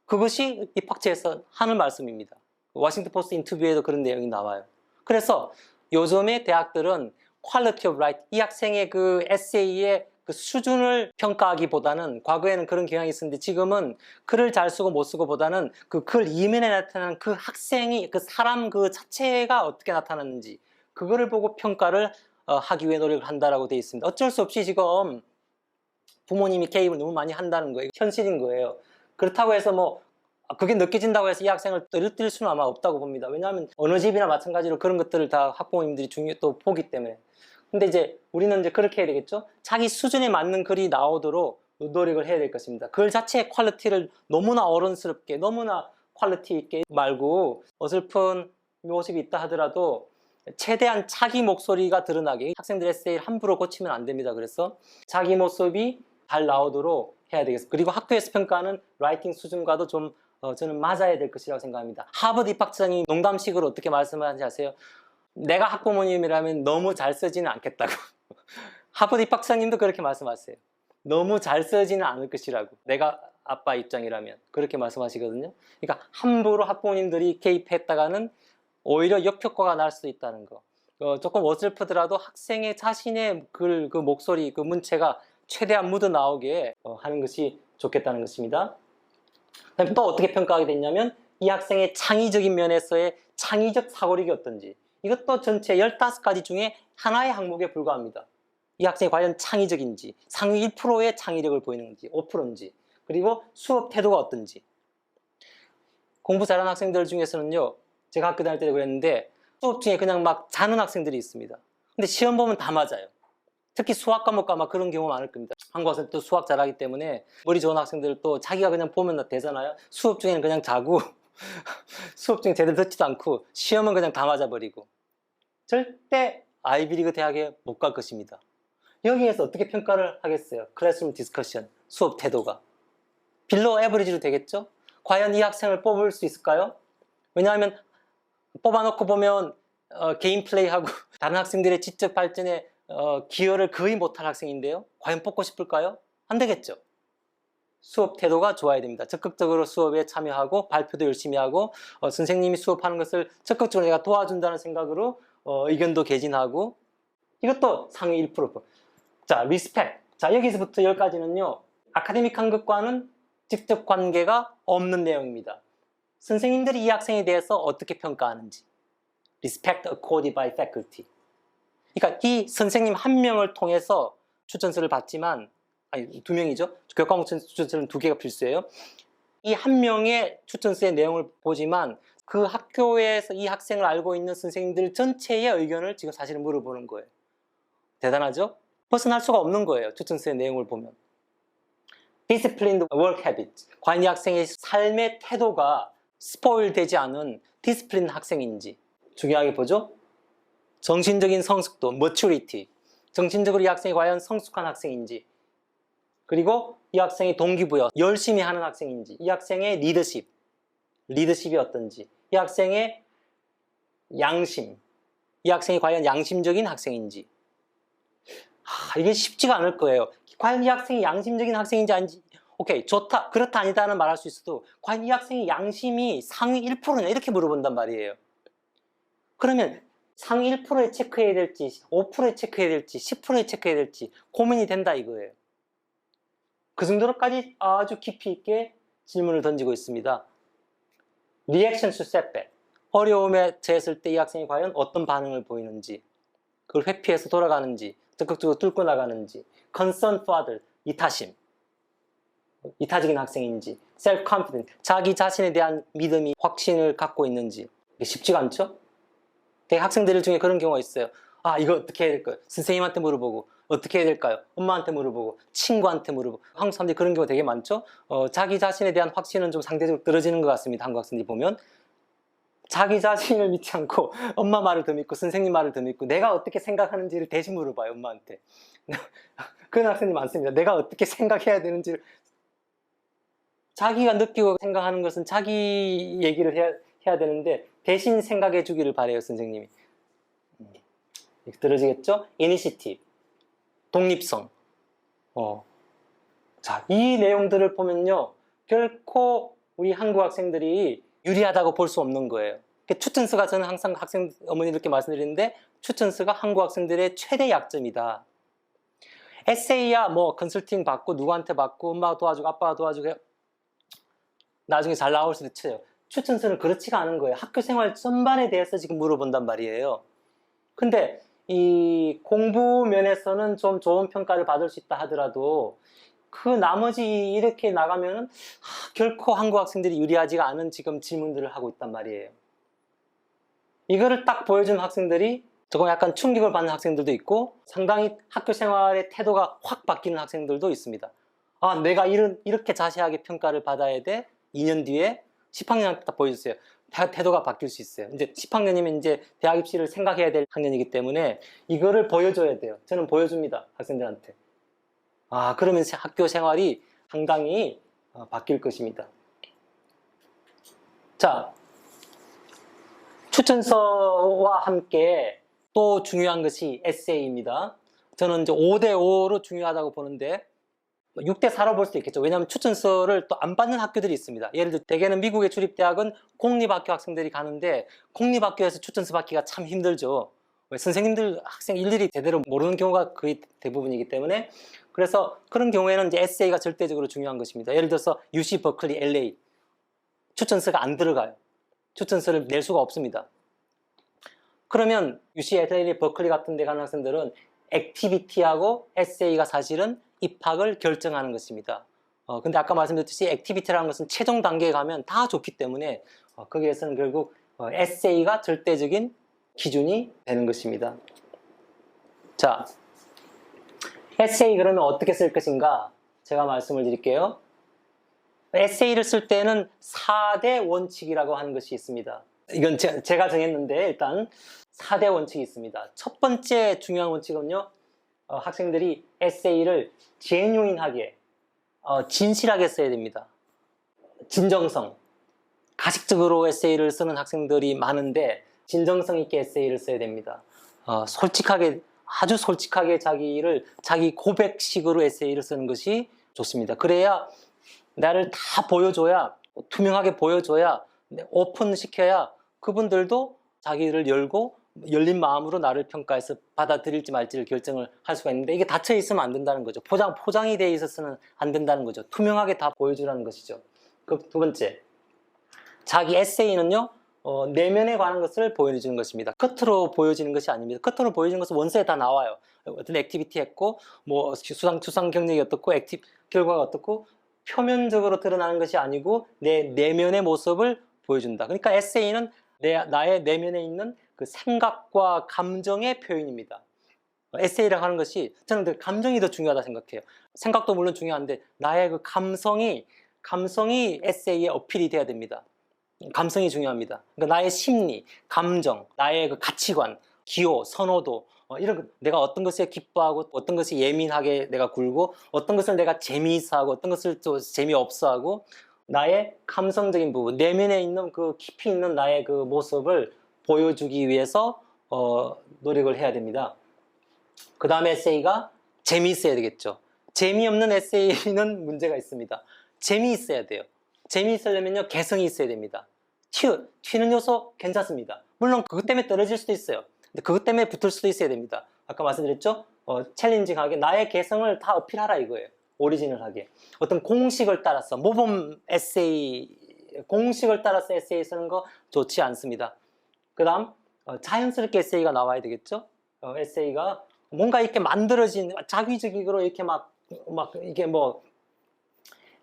그것이 입학처에서 하는 말씀입니다. 워싱턴 포스트 인터뷰에도 그런 내용이 나와요. 그래서 요즘의 대학들은 quality of writing, 이 학생의 그 에세이의 그 수준을 평가하기보다는, 과거에는 그런 경향이 있었는데 지금은 글을 잘 쓰고 못 쓰고 보다는 그 글 이면에 나타나는 그 학생이, 그 사람 그 자체가 어떻게 나타났는지 그거를 보고 평가를 하기 위해 노력을 한다라고 되어 있습니다. 어쩔 수 없이 지금 부모님이 개입을 너무 많이 한다는 거예요. 현실인 거예요. 그렇다고 해서 그게 느껴진다고 해서 이 학생을 떨어뜨릴 수는 아마 없다고 봅니다. 왜냐하면 어느 집이나 마찬가지로 그런 것들을 다 학부모님들이 또 보기 때문에. 근데 이제 우리는 이제 그렇게 해야 되겠죠. 자기 수준에 맞는 글이 나오도록 노력을 해야 될 것입니다. 글 자체의 퀄리티를 너무나 어른스럽게, 너무나 퀄리티 있게 말고, 어설픈 모습이 있다 하더라도 최대한 자기 목소리가 드러나게, 학생들 에세이를 함부로 고치면 안 됩니다. 그래서 자기 모습이 잘 나오도록 해야 되겠습니다. 그리고 학교에서 평가하는 라이팅 수준과도 좀 저는 맞아야 될 것이라고 생각합니다. 하버드 입학처장이 농담식으로 어떻게 말씀하는지 아세요? 내가 학부모님이라면 너무 잘 쓰지는 않겠다고. 하버드 입학처장님도 그렇게 말씀하세요. 너무 잘 쓰지는 않을 것이라고. 내가 아빠 입장이라면 그렇게 말씀하시거든요. 그러니까 함부로 학부모님들이 개입했다가는 오히려 역효과가 날 수도 있다는 거. 조금 어설프더라도 학생의 자신의 글, 그 목소리, 그 문체가 최대한 묻어 나오게 하는 것이 좋겠다는 것입니다. 그다음에 또 어떻게 평가하게 됐냐면, 이 학생의 창의적인 면에서의 창의적 사고력이 어떤지, 이것도 전체 15가지 중에 하나의 항목에 불과합니다. 이 학생이 과연 창의적인지, 상위 1%의 창의력을 보이는지, 5%인지, 그리고 수업 태도가 어떤지. 공부 잘하는 학생들 중에서는요, 제가 학교 다닐 때도 그랬는데 수업 중에 그냥 막 자는 학생들이 있습니다. 근데 시험 보면 다 맞아요. 특히 수학 과목과 막 그런 경우 많을 겁니다. 한국 학생들 또 수학 잘하기 때문에 머리 좋은 학생들 또 자기가 그냥 보면 되잖아요. 수업 중에는 그냥 자고 수업 중에 제대로 듣지도 않고 시험은 그냥 다 맞아버리고 절대 아이비리그 대학에 못 갈 것입니다. 여기에서 어떻게 평가를 하겠어요? 클래스룸 디스커션, 수업 태도가. 빌로 에버리지로 되겠죠? 과연 이 학생을 뽑을 수 있을까요? 왜냐하면 뽑아놓고 보면 개인 플레이하고 다른 학생들의 지적 발전에 기여를 거의 못할 학생인데요. 과연 뽑고 싶을까요? 안 되겠죠. 수업 태도가 좋아야 됩니다. 적극적으로 수업에 참여하고 발표도 열심히 하고 선생님이 수업하는 것을 적극적으로 내가 도와준다는 생각으로 의견도 개진하고 이것도 상위 1%. 자, 리스펙. 자, 여기서부터 여기까지는요. 아카데믹한 것과는 직접 관계가 없는 내용입니다. 선생님들이 이 학생에 대해서 어떻게 평가하는지. Respect accorded by faculty. 그러니까 이 선생님 한 명을 통해서 추천서를 받지만 아니, 두 명이죠. 교과목 추천서는 두 개가 필수예요. 이 한 명의 추천서의 내용을 보지만 그 학교에서 이 학생을 알고 있는 선생님들 전체의 의견을 지금 사실은 물어보는 거예요. 대단하죠? 벗어날 수가 없는 거예요. 추천서의 내용을 보면. Disciplined work habits. 과연 이 학생의 삶의 태도가 스포일 되지 않은 디스플린 학생인지 중요하게 보죠. 정신적인 성숙도, maturity. 정신적으로 이 학생이 과연 성숙한 학생인지, 그리고 이 학생의 동기부여, 열심히 하는 학생인지, 이 학생의 리더십이 어떤지, 이 학생의 양심, 이 학생이 과연 양심적인 학생인지. 이게 쉽지가 않을 거예요. 과연 이 학생이 양심적인 학생인지 아닌지, 오케이, 좋다, 그렇다, 아니다는 말할 수 있어도 과연 이 학생의 양심이 상위 1%냐 이렇게 물어본단 말이에요. 그러면 상위 1%에 체크해야 될지 5%에 체크해야 될지 10%에 체크해야 될지 고민이 된다 이거예요. 그 정도로까지 아주 깊이 있게 질문을 던지고 있습니다. Reaction to setback. 어려움에 처했을 때 이 학생이 과연 어떤 반응을 보이는지, 그걸 회피해서 돌아가는지, 적극적으로 뚫고 나가는지. Concern for others. 이타심. 이타적인 학생인지. Self-confident. 자기 자신에 대한 믿음이, 확신을 갖고 있는지. 이게 쉽지가 않죠? 되게 학생들 중에 그런 경우가 있어요. 이거 어떻게 해야 될까요? 선생님한테 물어보고 어떻게 해야 될까요? 엄마한테 물어보고 친구한테 물어보고. 한국 사람들이 그런 경우가 되게 많죠? 자기 자신에 대한 확신은 좀 상대적으로 떨어지는 것 같습니다. 한국 학생들이 보면. 자기 자신을 믿지 않고 엄마 말을 더 믿고 선생님 말을 더 믿고 내가 어떻게 생각하는지를 대신 물어봐요. 엄마한테. 그런 학생들이 많습니다. 내가 어떻게 생각해야 되는지를. 자기가 느끼고 생각하는 것은 자기 얘기를 해야 되는데 대신 생각해 주기를 바래요. 선생님이. 떨어지겠죠? Initiative. 독립성. 자, 이 내용들을 보면요. 결코 우리 한국 학생들이 유리하다고 볼 수 없는 거예요. 추천서가 저는 항상 학생 어머니들께 말씀드리는데 추천서가 한국 학생들의 최대 약점이다. 에세이야 뭐 컨설팅 받고 누구한테 받고 엄마가 도와주고 아빠가 도와주고 나중에 잘 나올 수도 있어요. 추천서는 그렇지가 않은 거예요. 학교 생활 전반에 대해서 지금 물어본단 말이에요. 근데 이 공부 면에서는 좀 좋은 평가를 받을 수 있다 하더라도 그 나머지 이렇게 나가면은 결코 한국 학생들이 유리하지가 않은 지금 질문들을 하고 있단 말이에요. 이거를 딱 보여준 학생들이 조금 약간 충격을 받는 학생들도 있고 상당히 학교 생활의 태도가 확 바뀌는 학생들도 있습니다. 내가 이렇게 자세하게 평가를 받아야 돼? 2년 뒤에 10학년한테 딱 보여줬어요. 태도가 바뀔 수 있어요. 이제 10학년이면 이제 대학 입시를 생각해야 될 학년이기 때문에 이거를 보여줘야 돼요. 저는 보여줍니다. 학생들한테. 그러면 학교 생활이 상당히 바뀔 것입니다. 자, 추천서와 함께 또 중요한 것이 에세이입니다. 저는 이제 5대5로 중요하다고 보는데 6대4로 볼 수도 있겠죠. 왜냐하면 추천서를 또 안 받는 학교들이 있습니다. 예를 들어 대개는 미국의 주립대학은 공립학교 학생들이 가는데 공립학교에서 추천서 받기가 참 힘들죠. 선생님들 학생 일일이 제대로 모르는 경우가 거의 대부분이기 때문에 그래서 그런 경우에는 이제 에세이가 절대적으로 중요한 것입니다. 예를 들어서 UC 버클리 LA 추천서가 안 들어가요. 추천서를 낼 수가 없습니다. 그러면 UCLA, 버클리 같은 데 가는 학생들은 액티비티하고 에세이가 사실은 입학을 결정하는 것입니다. 근데 아까 말씀드렸듯이 액티비티라는 것은 최종 단계에 가면 다 좋기 때문에 거기에서는 결국 에세이가 절대적인 기준이 되는 것입니다. 자, 에세이 그러면 어떻게 쓸 것인가? 제가 말씀을 드릴게요. 에세이를 쓸 때는 4대 원칙이라고 하는 것이 있습니다. 이건 제가 정했는데 일단 4대 원칙이 있습니다. 첫 번째 중요한 원칙은요. 학생들이 에세이를 제뉴인하게, 진실하게 써야 됩니다. 진정성, 가식적으로 에세이를 쓰는 학생들이 많은데 진정성 있게 에세이를 써야 됩니다. 솔직하게, 아주 솔직하게 자기 고백식으로 에세이를 쓰는 것이 좋습니다. 그래야 나를 다 보여줘야, 투명하게 보여줘야, 오픈시켜야 그분들도 자기를 열고 열린 마음으로 나를 평가해서 받아들일지 말지를 결정을 할 수가 있는데, 이게 닫혀 있으면 안 된다는 거죠. 포장이 되어 있어서는 안 된다는 거죠. 투명하게 다 보여주라는 것이죠. 그 두 번째, 자기 에세이는요, 내면에 관한 것을 보여주는 것입니다. 겉으로 보여지는 것이 아닙니다. 겉으로 보여지는 것은 원서에 다 나와요. 어떤 액티비티 했고, 뭐 수상 경력이 어떻고, 결과가 어떻고, 표면적으로 드러나는 것이 아니고 내 내면의 모습을 보여준다. 그러니까 에세이는 나의 내면에 있는 그 생각과 감정의 표현입니다. 에세이라고 하는 것이, 저는 감정이 더 중요하다 생각해요. 생각도 물론 중요한데 나의 그 감성이 에세이에 어필이 돼야 됩니다. 감성이 중요합니다. 그러니까 나의 심리, 감정, 나의 그 가치관, 기호, 선호도, 이런 내가 어떤 것에 기뻐하고 어떤 것이 예민하게 내가 굴고 어떤 것을 내가 재미있어하고 어떤 것을 또 재미없어하고, 나의 감성적인 부분, 내면에 있는 그 깊이 있는 나의 그 모습을 보여주기 위해서 노력을 해야 됩니다. 그 다음에 에세이가 재미있어야 되겠죠. 재미없는 에세이는 문제가 있습니다. 재미있어야 돼요. 재미있으려면요, 개성이 있어야 됩니다. 튀는 요소 괜찮습니다. 물론 그것 때문에 떨어질 수도 있어요. 근데 그것 때문에 붙을 수도 있어야 됩니다. 아까 말씀드렸죠? 챌린징하게 나의 개성을 다 어필하라 이거예요. 오리지널하게. 어떤 공식을 따라서, 모범 에세이, 공식을 따라서 에세이 쓰는 거 좋지 않습니다. 그 다음, 자연스럽게 에세이가 나와야 되겠죠? 에세이가 뭔가 이렇게 만들어진, 자기적으로 이렇게 이게 뭐,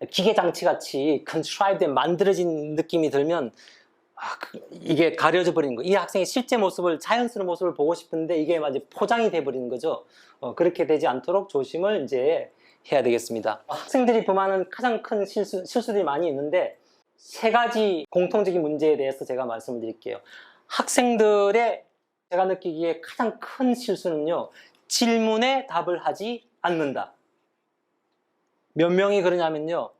기계장치 같이 contrived, 만들어진 느낌이 들면, 이게 가려져 버리는 거예요. 이 학생의 실제 모습을, 자연스러운 모습을 보고 싶은데 이게 마치 포장이 돼 버리는 거죠. 그렇게 되지 않도록 조심을 이제 해야 되겠습니다. 학생들이 범하는 가장 큰 실수들이 많이 있는데, 세 가지 공통적인 문제에 대해서 제가 말씀을 드릴게요. 학생들의, 제가 느끼기에 가장 큰 실수는요, 질문에 답을 하지 않는다. 몇 명이 그러냐면요,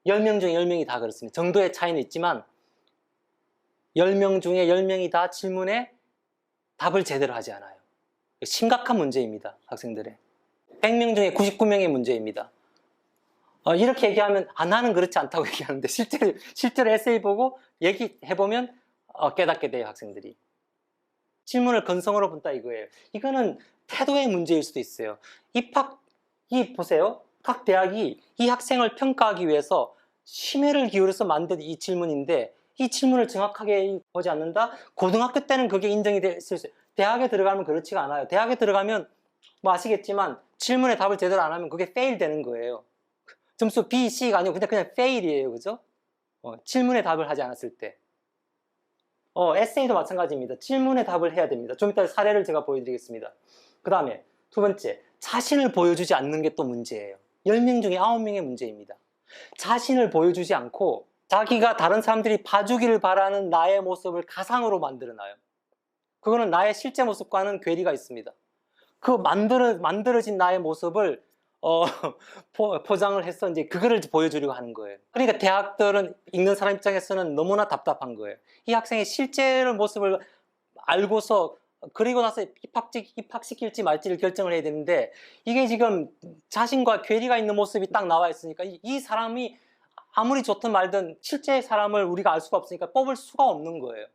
10명 중에 10명이 다 그렇습니다. 정도의 차이는 있지만 10명 중에 10명이 다 질문에 답을 제대로 하지 않아요. 심각한 문제입니다. 학생들의 100명 중에 99명의 문제입니다. 이렇게 얘기하면 나는 그렇지 않다고 얘기하는데, 실제로 에세이 보고 얘기해보면 깨닫게 돼요. 학생들이 질문을 건성으로 본다 이거예요. 이거는 태도의 문제일 수도 있어요. 보세요. 각 대학이 이 학생을 평가하기 위해서 심혈을 기울여서 만든 이 질문인데, 이 질문을 정확하게 보지 않는다? 고등학교 때는 그게 인정이 될 수 있어요. 대학에 들어가면 그렇지가 않아요. 대학에 들어가면 뭐 아시겠지만 질문에 답을 제대로 안 하면 그게 fail 되는 거예요. 점수 B, C가 아니고 그냥 fail이에요. 그죠? 질문에 답을 하지 않았을 때. 에세이도 마찬가지입니다. 질문에 답을 해야 됩니다. 좀 이따 사례를 제가 보여드리겠습니다. 그 다음에 두 번째, 자신을 보여주지 않는 게 또 문제예요. 10명 중에 9명의 문제입니다. 자신을 보여주지 않고 자기가 다른 사람들이 봐주기를 바라는 나의 모습을 가상으로 만들어놔요. 그거는 나의 실제 모습과는 괴리가 있습니다. 그 만들어진 나의 모습을 포장을 해서 이제 그거를 보여주려고 하는 거예요. 그러니까 대학들은 읽는 사람 입장에서는 너무나 답답한 거예요. 이 학생의 실제 모습을 알고서 그리고 나서 입학시킬지 말지를 결정을 해야 되는데, 이게 지금 자신과 괴리가 있는 모습이 딱 나와 있으니까 이 사람이 아무리 좋든 말든 실제 사람을 우리가 알 수가 없으니까 뽑을 수가 없는 거예요.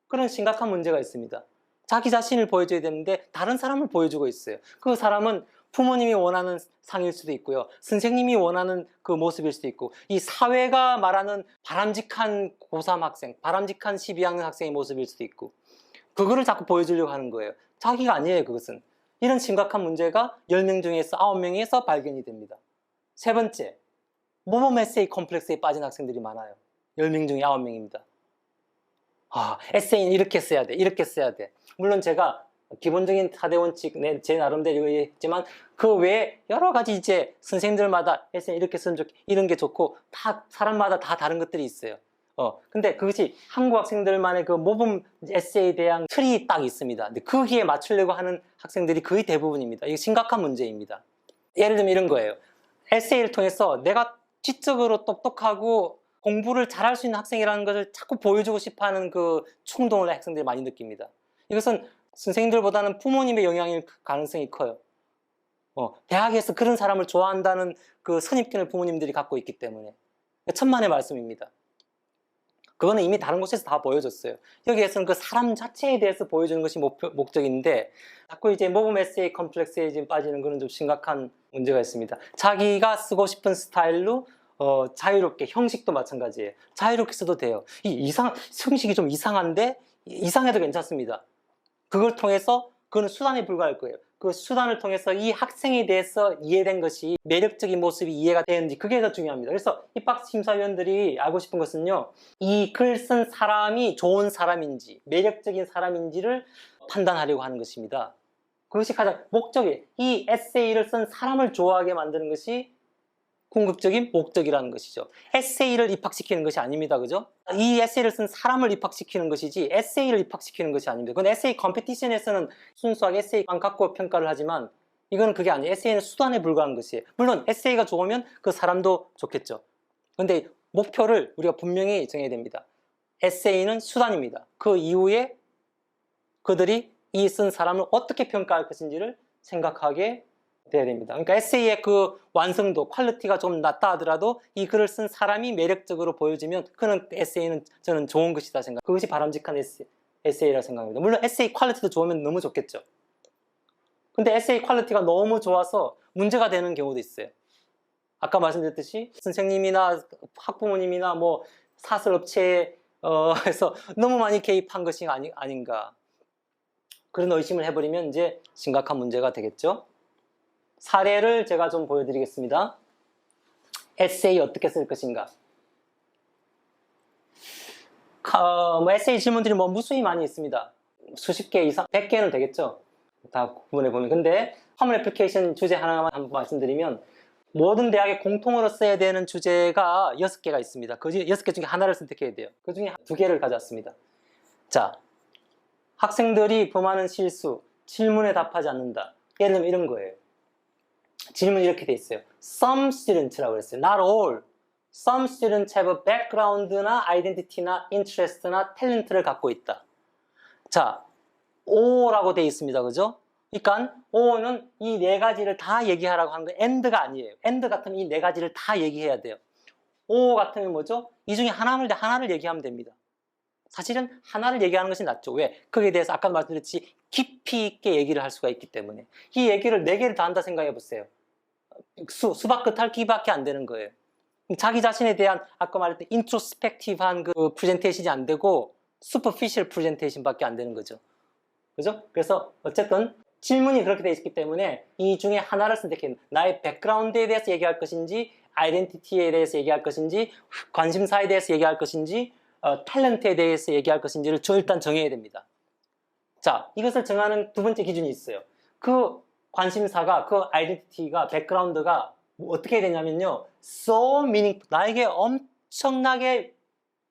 그런 심각한 문제가 있습니다. 자기 자신을 보여줘야 되는데 다른 사람을 보여주고 있어요. 그 사람은 부모님이 원하는 상일 수도 있고요, 선생님이 원하는 그 모습일 수도 있고, 이 사회가 말하는 바람직한 고3 학생, 바람직한 12학년 학생의 모습일 수도 있고, 그거를 자꾸 보여주려고 하는 거예요. 자기가 아니에요. 그것은. 이런 심각한 문제가 10명 중에서 9명에서 발견이 됩니다. 세 번째, 모범 에세이 컴플렉스에 빠진 학생들이 많아요. 10명 중에 9명입니다. 에세이는 이렇게 써야 돼, 이렇게 써야 돼. 물론 제가 기본적인 4대 원칙 제 나름대로 했지만, 그 외에 여러 가지 이제 선생님들마다 에세이 이렇게 쓰면 좋게, 이런 게 좋고, 다 사람마다 다 다른 것들이 있어요. 근데 그것이 한국 학생들만의 그 모범 에세이에 대한 틀이 딱 있습니다. 근데 거기에 맞추려고 하는 학생들이 거의 대부분입니다. 이게 심각한 문제입니다. 예를 들면 이런 거예요. 에세이를 통해서 내가 지적으로 똑똑하고 공부를 잘할 수 있는 학생이라는 것을 자꾸 보여주고 싶어 하는 그 충동을 학생들이 많이 느낍니다. 이것은 선생님들보다는 부모님의 영향일 가능성이 커요. 대학에서 그런 사람을 좋아한다는 그 선입견을 부모님들이 갖고 있기 때문에. 천만의 말씀입니다. 그거는 이미 다른 곳에서 다 보여줬어요. 여기에서는 그 사람 자체에 대해서 보여주는 것이 목적인데 자꾸 이제 모범 에세이 컴플렉스에 지금 빠지는 그런 좀 심각한 문제가 있습니다. 자기가 쓰고 싶은 스타일로 자유롭게, 형식도 마찬가지예요. 자유롭게 써도 돼요. 형식이 좀 이상한데 이상해도 괜찮습니다. 그걸 통해서 그건 수단에 불과할 거예요. 그 수단을 통해서 이 학생에 대해서 이해된 것이 매력적인 모습이 이해가 되는지 그게 더 중요합니다. 그래서 입학심사위원들이 알고 싶은 것은요, 이 글 쓴 사람이 좋은 사람인지 매력적인 사람인지를 판단하려고 하는 것입니다. 그것이 가장 목적이에요. 이 에세이를 쓴 사람을 좋아하게 만드는 것이 궁극적인 목적이라는 것이죠. 에세이를 입학시키는 것이 아닙니다. 그죠? 이 에세이를 쓴 사람을 입학시키는 것이지 에세이를 입학시키는 것이 아닙니다. 그건 에세이 컴피티션에서는 순수하게 에세이만 갖고 평가를 하지만 이거는 그게 아니에요. 에세이는 수단에 불과한 것이에요. 물론 에세이가 좋으면 그 사람도 좋겠죠. 그런데 목표를 우리가 분명히 정해야 됩니다. 에세이는 수단입니다. 그 이후에 그들이 이 쓴 사람을 어떻게 평가할 것인지를 생각하게 돼야 됩니다. 그러니까 에세이의 그 완성도, 퀄리티가 좀 낮다 하더라도 이 글을 쓴 사람이 매력적으로 보여지면 그는 에세이는 저는 좋은 것이다 생각. 그것이 바람직한 에세이라고 생각합니다. 물론 에세이 퀄리티도 좋으면 너무 좋겠죠. 근데 에세이 퀄리티가 너무 좋아서 문제가 되는 경우도 있어요. 아까 말씀드렸듯이 선생님이나 학부모님이나 뭐 사설업체에서 너무 많이 개입한 것이 아닌가. 그런 의심을 해버리면 이제 심각한 문제가 되겠죠. 사례를 제가 좀 보여드리겠습니다. 에세이 어떻게 쓸 것인가. 에세이 질문들이 무수히 많이 있습니다. 수십 개 이상, 100개는 되겠죠. 다 구분해 보면. 근데 커먼 애플리케이션 주제 하나만 한번 말씀드리면 모든 대학에 공통으로 써야 되는 주제가 6개가 있습니다. 그 6개 중에 하나를 선택해야 돼요. 그 중에 2개를 가져왔습니다. 자, 학생들이 범하는 실수, 질문에 답하지 않는다. 예를 들면 이런 거예요. 질문이 이렇게 돼 있어요. Some students라고 그랬어요. Not all. Some students have a background나 identity나 interest나 talent를 갖고 있다. 자, O라고 돼 있습니다. 그죠? 그러니까 O는 이 4가지를 다 얘기하라고 하는 거 AND가 아니에요. AND 같으면 이 4가지를 다 얘기해야 돼요. O 같으면 뭐죠? 이 중에 하나를 얘기하면 됩니다. 사실은 하나를 얘기하는 것이 낫죠. 왜? 거기에 대해서 아까 말씀드렸듯이 깊이 있게 얘기를 할 수가 있기 때문에. 이 얘기를 4개를 다 한다 생각해 보세요. 수박 끝핥기밖에 안 되는 거예요. 자기 자신에 대한 아까 말했던 인트로스펙티브한 그 프레젠테이션이 안 되고 슈퍼피셜 프레젠테이션밖에 안 되는 거죠. 그죠? 그래서 어쨌든 질문이 그렇게 되어 있기 때문에 이 중에 하나를 선택해야 됩니다. 나의 백그라운드에 대해서 얘기할 것인지, 아이덴티티에 대해서 얘기할 것인지, 관심사에 대해서 얘기할 것인지, 탤런트에 대해서 얘기할 것인지를 일단 정해야 됩니다. 자, 이것을 정하는 두 번째 기준이 있어요. 그 관심사가, 그 아이덴티티가, 백그라운드가 어떻게 되냐면요, so meaningful, 나에게 엄청나게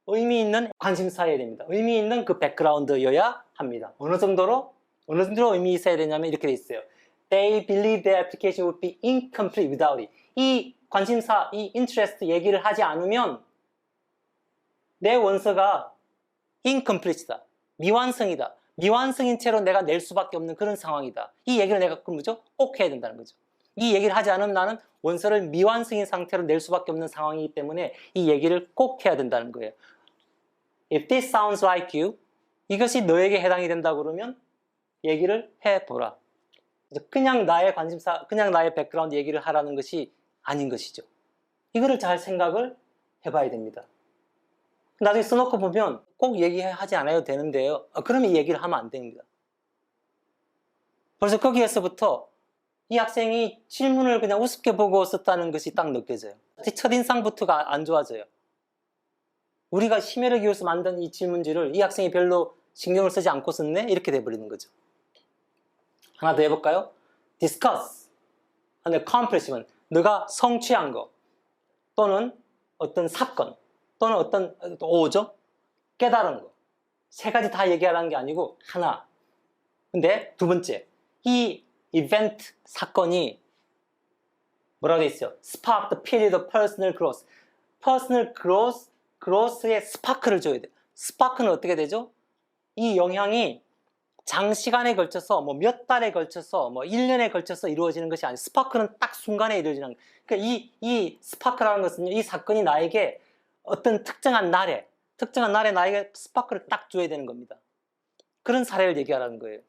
의미 있는 관심사여야 됩니다. 의미 있는 그 백그라운드여야 합니다. 어느 정도로 의미 있어야 되냐면 이렇게 돼 있어요. They believe their application would be incomplete without it. 이 관심사, 이 interest 얘기를 하지 않으면 내 원서가 incomplete이다. 미완성이다. 미완성인 채로 내가 낼 수밖에 없는 그런 상황이다. 이 얘기를 내가 뭐죠? 꼭 해야 된다는 거죠. 이 얘기를 하지 않으면 나는 원서를 미완성인 상태로 낼 수밖에 없는 상황이기 때문에 이 얘기를 꼭 해야 된다는 거예요. If this sounds like you, 이것이 너에게 해당이 된다 그러면 얘기를 해보라. 그냥 나의 관심사, 그냥 나의 백그라운드 얘기를 하라는 것이 아닌 것이죠. 이거를 잘 생각을 해봐야 됩니다. 나중에 써놓고 보면 꼭 얘기하지 않아도 되는데요. 그러면 이 얘기를 하면 안 됩니다. 벌써 거기에서부터 이 학생이 질문을 그냥 우습게 보고 썼다는 것이 딱 느껴져요. 첫인상부터가 안 좋아져요. 우리가 심혈을 기울여서 만든 이 질문지를 이 학생이 별로 신경을 쓰지 않고 썼네? 이렇게 돼버리는 거죠. 하나 더 해볼까요? Discuss an accomplishment. 너가 성취한 거 또는 어떤 사건, 또는 어떤 O죠? 깨달은 거. 세 가지 다 얘기하라는 게 아니고 하나. 근데 두 번째, 이 이벤트 사건이 뭐라고 돼 있어요? Spark the period of personal growth. personal growth에 스파크를 줘야 돼요. 스파크는 어떻게 되죠? 이 영향이 장시간에 걸쳐서 뭐 몇 달에 걸쳐서 뭐 1년에 걸쳐서 이루어지는 것이 아니에요. 스파크는 딱 순간에 이루어지는 거예요. 그러니까 이 스파크라는 것은요, 이 사건이 나에게 어떤 특정한 날에 나에게 스파크를 딱 줘야 되는 겁니다. 그런 사례를 얘기하라는 거예요.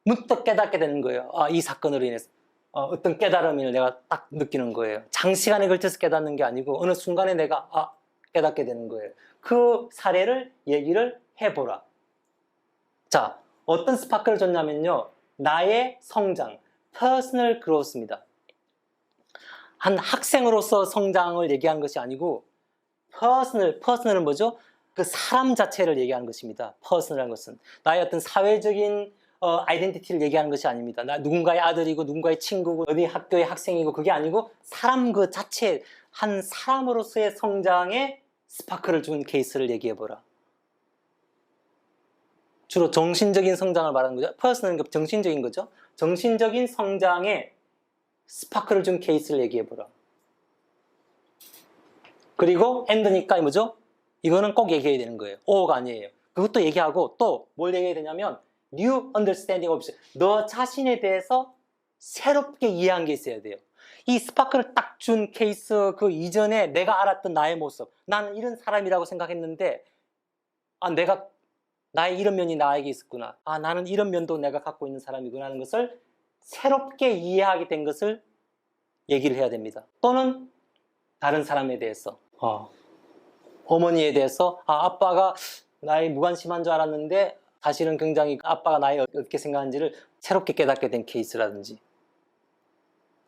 문득 깨닫게 되는 거예요. 아, 이 사건으로 인해서 어떤 깨달음을 내가 딱 느끼는 거예요. 장시간에 걸쳐서 깨닫는 게 아니고 어느 순간에 내가 깨닫게 되는 거예요. 그 사례를 얘기를 해보라. 자, 어떤 스파크를 줬냐면요, 나의 성장, personal growth입니다. 한 학생으로서 성장을 얘기하는 것이 아니고 personal은 뭐죠? 그 사람 자체를 얘기하는 것입니다. personal이라는 것은 나의 어떤 사회적인 아이덴티티를 얘기하는 것이 아닙니다. 나 누군가의 아들이고 누군가의 친구고 어디 학교의 학생이고 그게 아니고 사람 그 자체, 한 사람으로서의 성장에 스파크를 준 케이스를 얘기해보라. 주로 정신적인 성장을 말하는 거죠. personal은 정신적인 거죠. 정신적인 성장에 스파크를 준 케이스를 얘기해보라. 그리고 end니까 뭐죠? 이거는 꼭 얘기해야 되는 거예요. O가 아니에요. 그것도 얘기하고 또 뭘 얘기해야 되냐면 new understanding of 너 자신에 대해서 새롭게 이해한 게 있어야 돼요. 이 스파크를 딱 준 케이스 그 이전에 내가 알았던 나의 모습, 나는 이런 사람이라고 생각했는데 나의 이런 면이 나에게 있었구나. 나는 이런 면도 내가 갖고 있는 사람이구나 하는 것을 새롭게 이해하게 된 것을 얘기를 해야 됩니다. 또는 다른 사람에 대해서 어머니에 대해서 아빠가 나의 무관심한 줄 알았는데 사실은 굉장히 아빠가 나의 어떻게 생각하는지를 새롭게 깨닫게 된 케이스라든지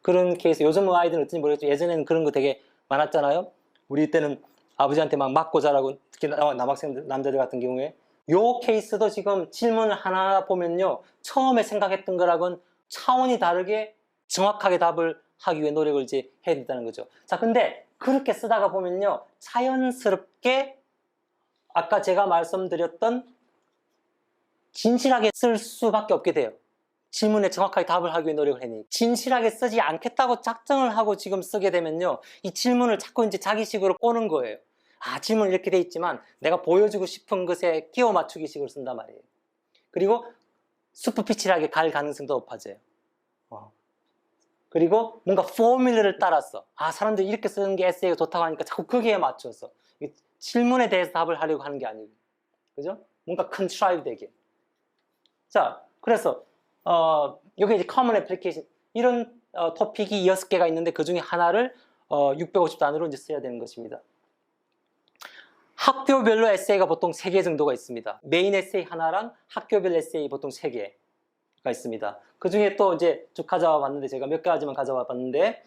그런 케이스. 요즘 아이들은 어떤지 모르겠지만 예전에는 그런 거 되게 많았잖아요. 우리 때는 아버지한테 막 맞고 자라고, 특히 남학생 남자들 같은 경우에 요 케이스도 지금 질문을 하나 보면요, 처음에 생각했던 거랑은 차원이 다르게 정확하게 답을 하기 위해 노력을 이제 해야 된다는 거죠. 자, 근데 그렇게 쓰다가 보면요, 자연스럽게 아까 제가 말씀드렸던 진실하게 쓸 수밖에 없게 돼요. 질문에 정확하게 답을 하기 위해 노력을 해니 진실하게 쓰지 않겠다고 작정을 하고 지금 쓰게 되면요, 이 질문을 자꾸 이제 자기식으로 꼬는 거예요. 질문은 이렇게 돼 있지만 내가 보여주고 싶은 것에 끼워 맞추기 식으로 쓴단 말이에요. 그리고 수프피치하게 갈 가능성도 높아져요. 그리고 뭔가 포뮬러를 따라서 사람들이 이렇게 쓰는 게 에세이가 좋다고 하니까 자꾸 거기에 맞춰서 질문에 대해서 답을 하려고 하는 게 아니고, 그죠? 뭔가 컨트라이브 되게. 자, 그래서 여기 이제 커먼 애플리케이션 이런 토픽이 6개가 있는데 그 중에 하나를 650단으로 이제 써야 되는 것입니다. 학교별로 에세이가 보통 3개 정도가 있습니다. 메인 에세이 하나랑 학교별 에세이 보통 3개가 있습니다. 그 중에 또 이제 쭉 가져와 봤는데, 제가 몇 가지만 가져와 봤는데,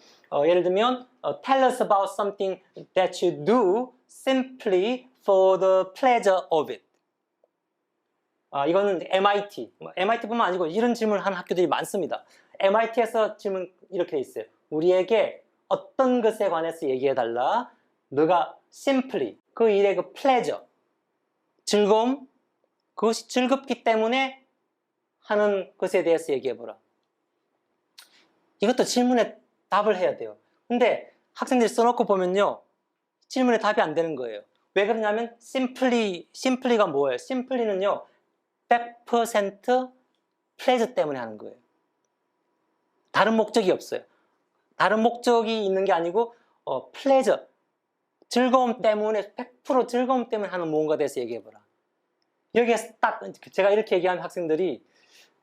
예를 들면 tell us about something that you do simply for the pleasure of it. 이거는 MIT뿐만 아니고 이런 질문을 하는 학교들이 많습니다. MIT에서 질문 이렇게 있어요. 우리에게 어떤 것에 관해서 얘기해달라. 너가 simply, 그 일의 그 pleasure, 즐거움, 그것이 즐겁기 때문에 하는 것에 대해서 얘기해보라. 이것도 질문에 답을 해야 돼요. 근데 학생들이 써놓고 보면요, 질문에 답이 안 되는 거예요. 왜 그러냐면 simply가 뭐예요? simply는요 100% pleasure 때문에 하는 거예요. 다른 목적이 없어요. 다른 목적이 있는 게 아니고 pleasure, 즐거움 때문에, 100% 즐거움 때문에 하는 무언가에 대해서 얘기해보라. 여기에서 딱 제가 이렇게 얘기하면 학생들이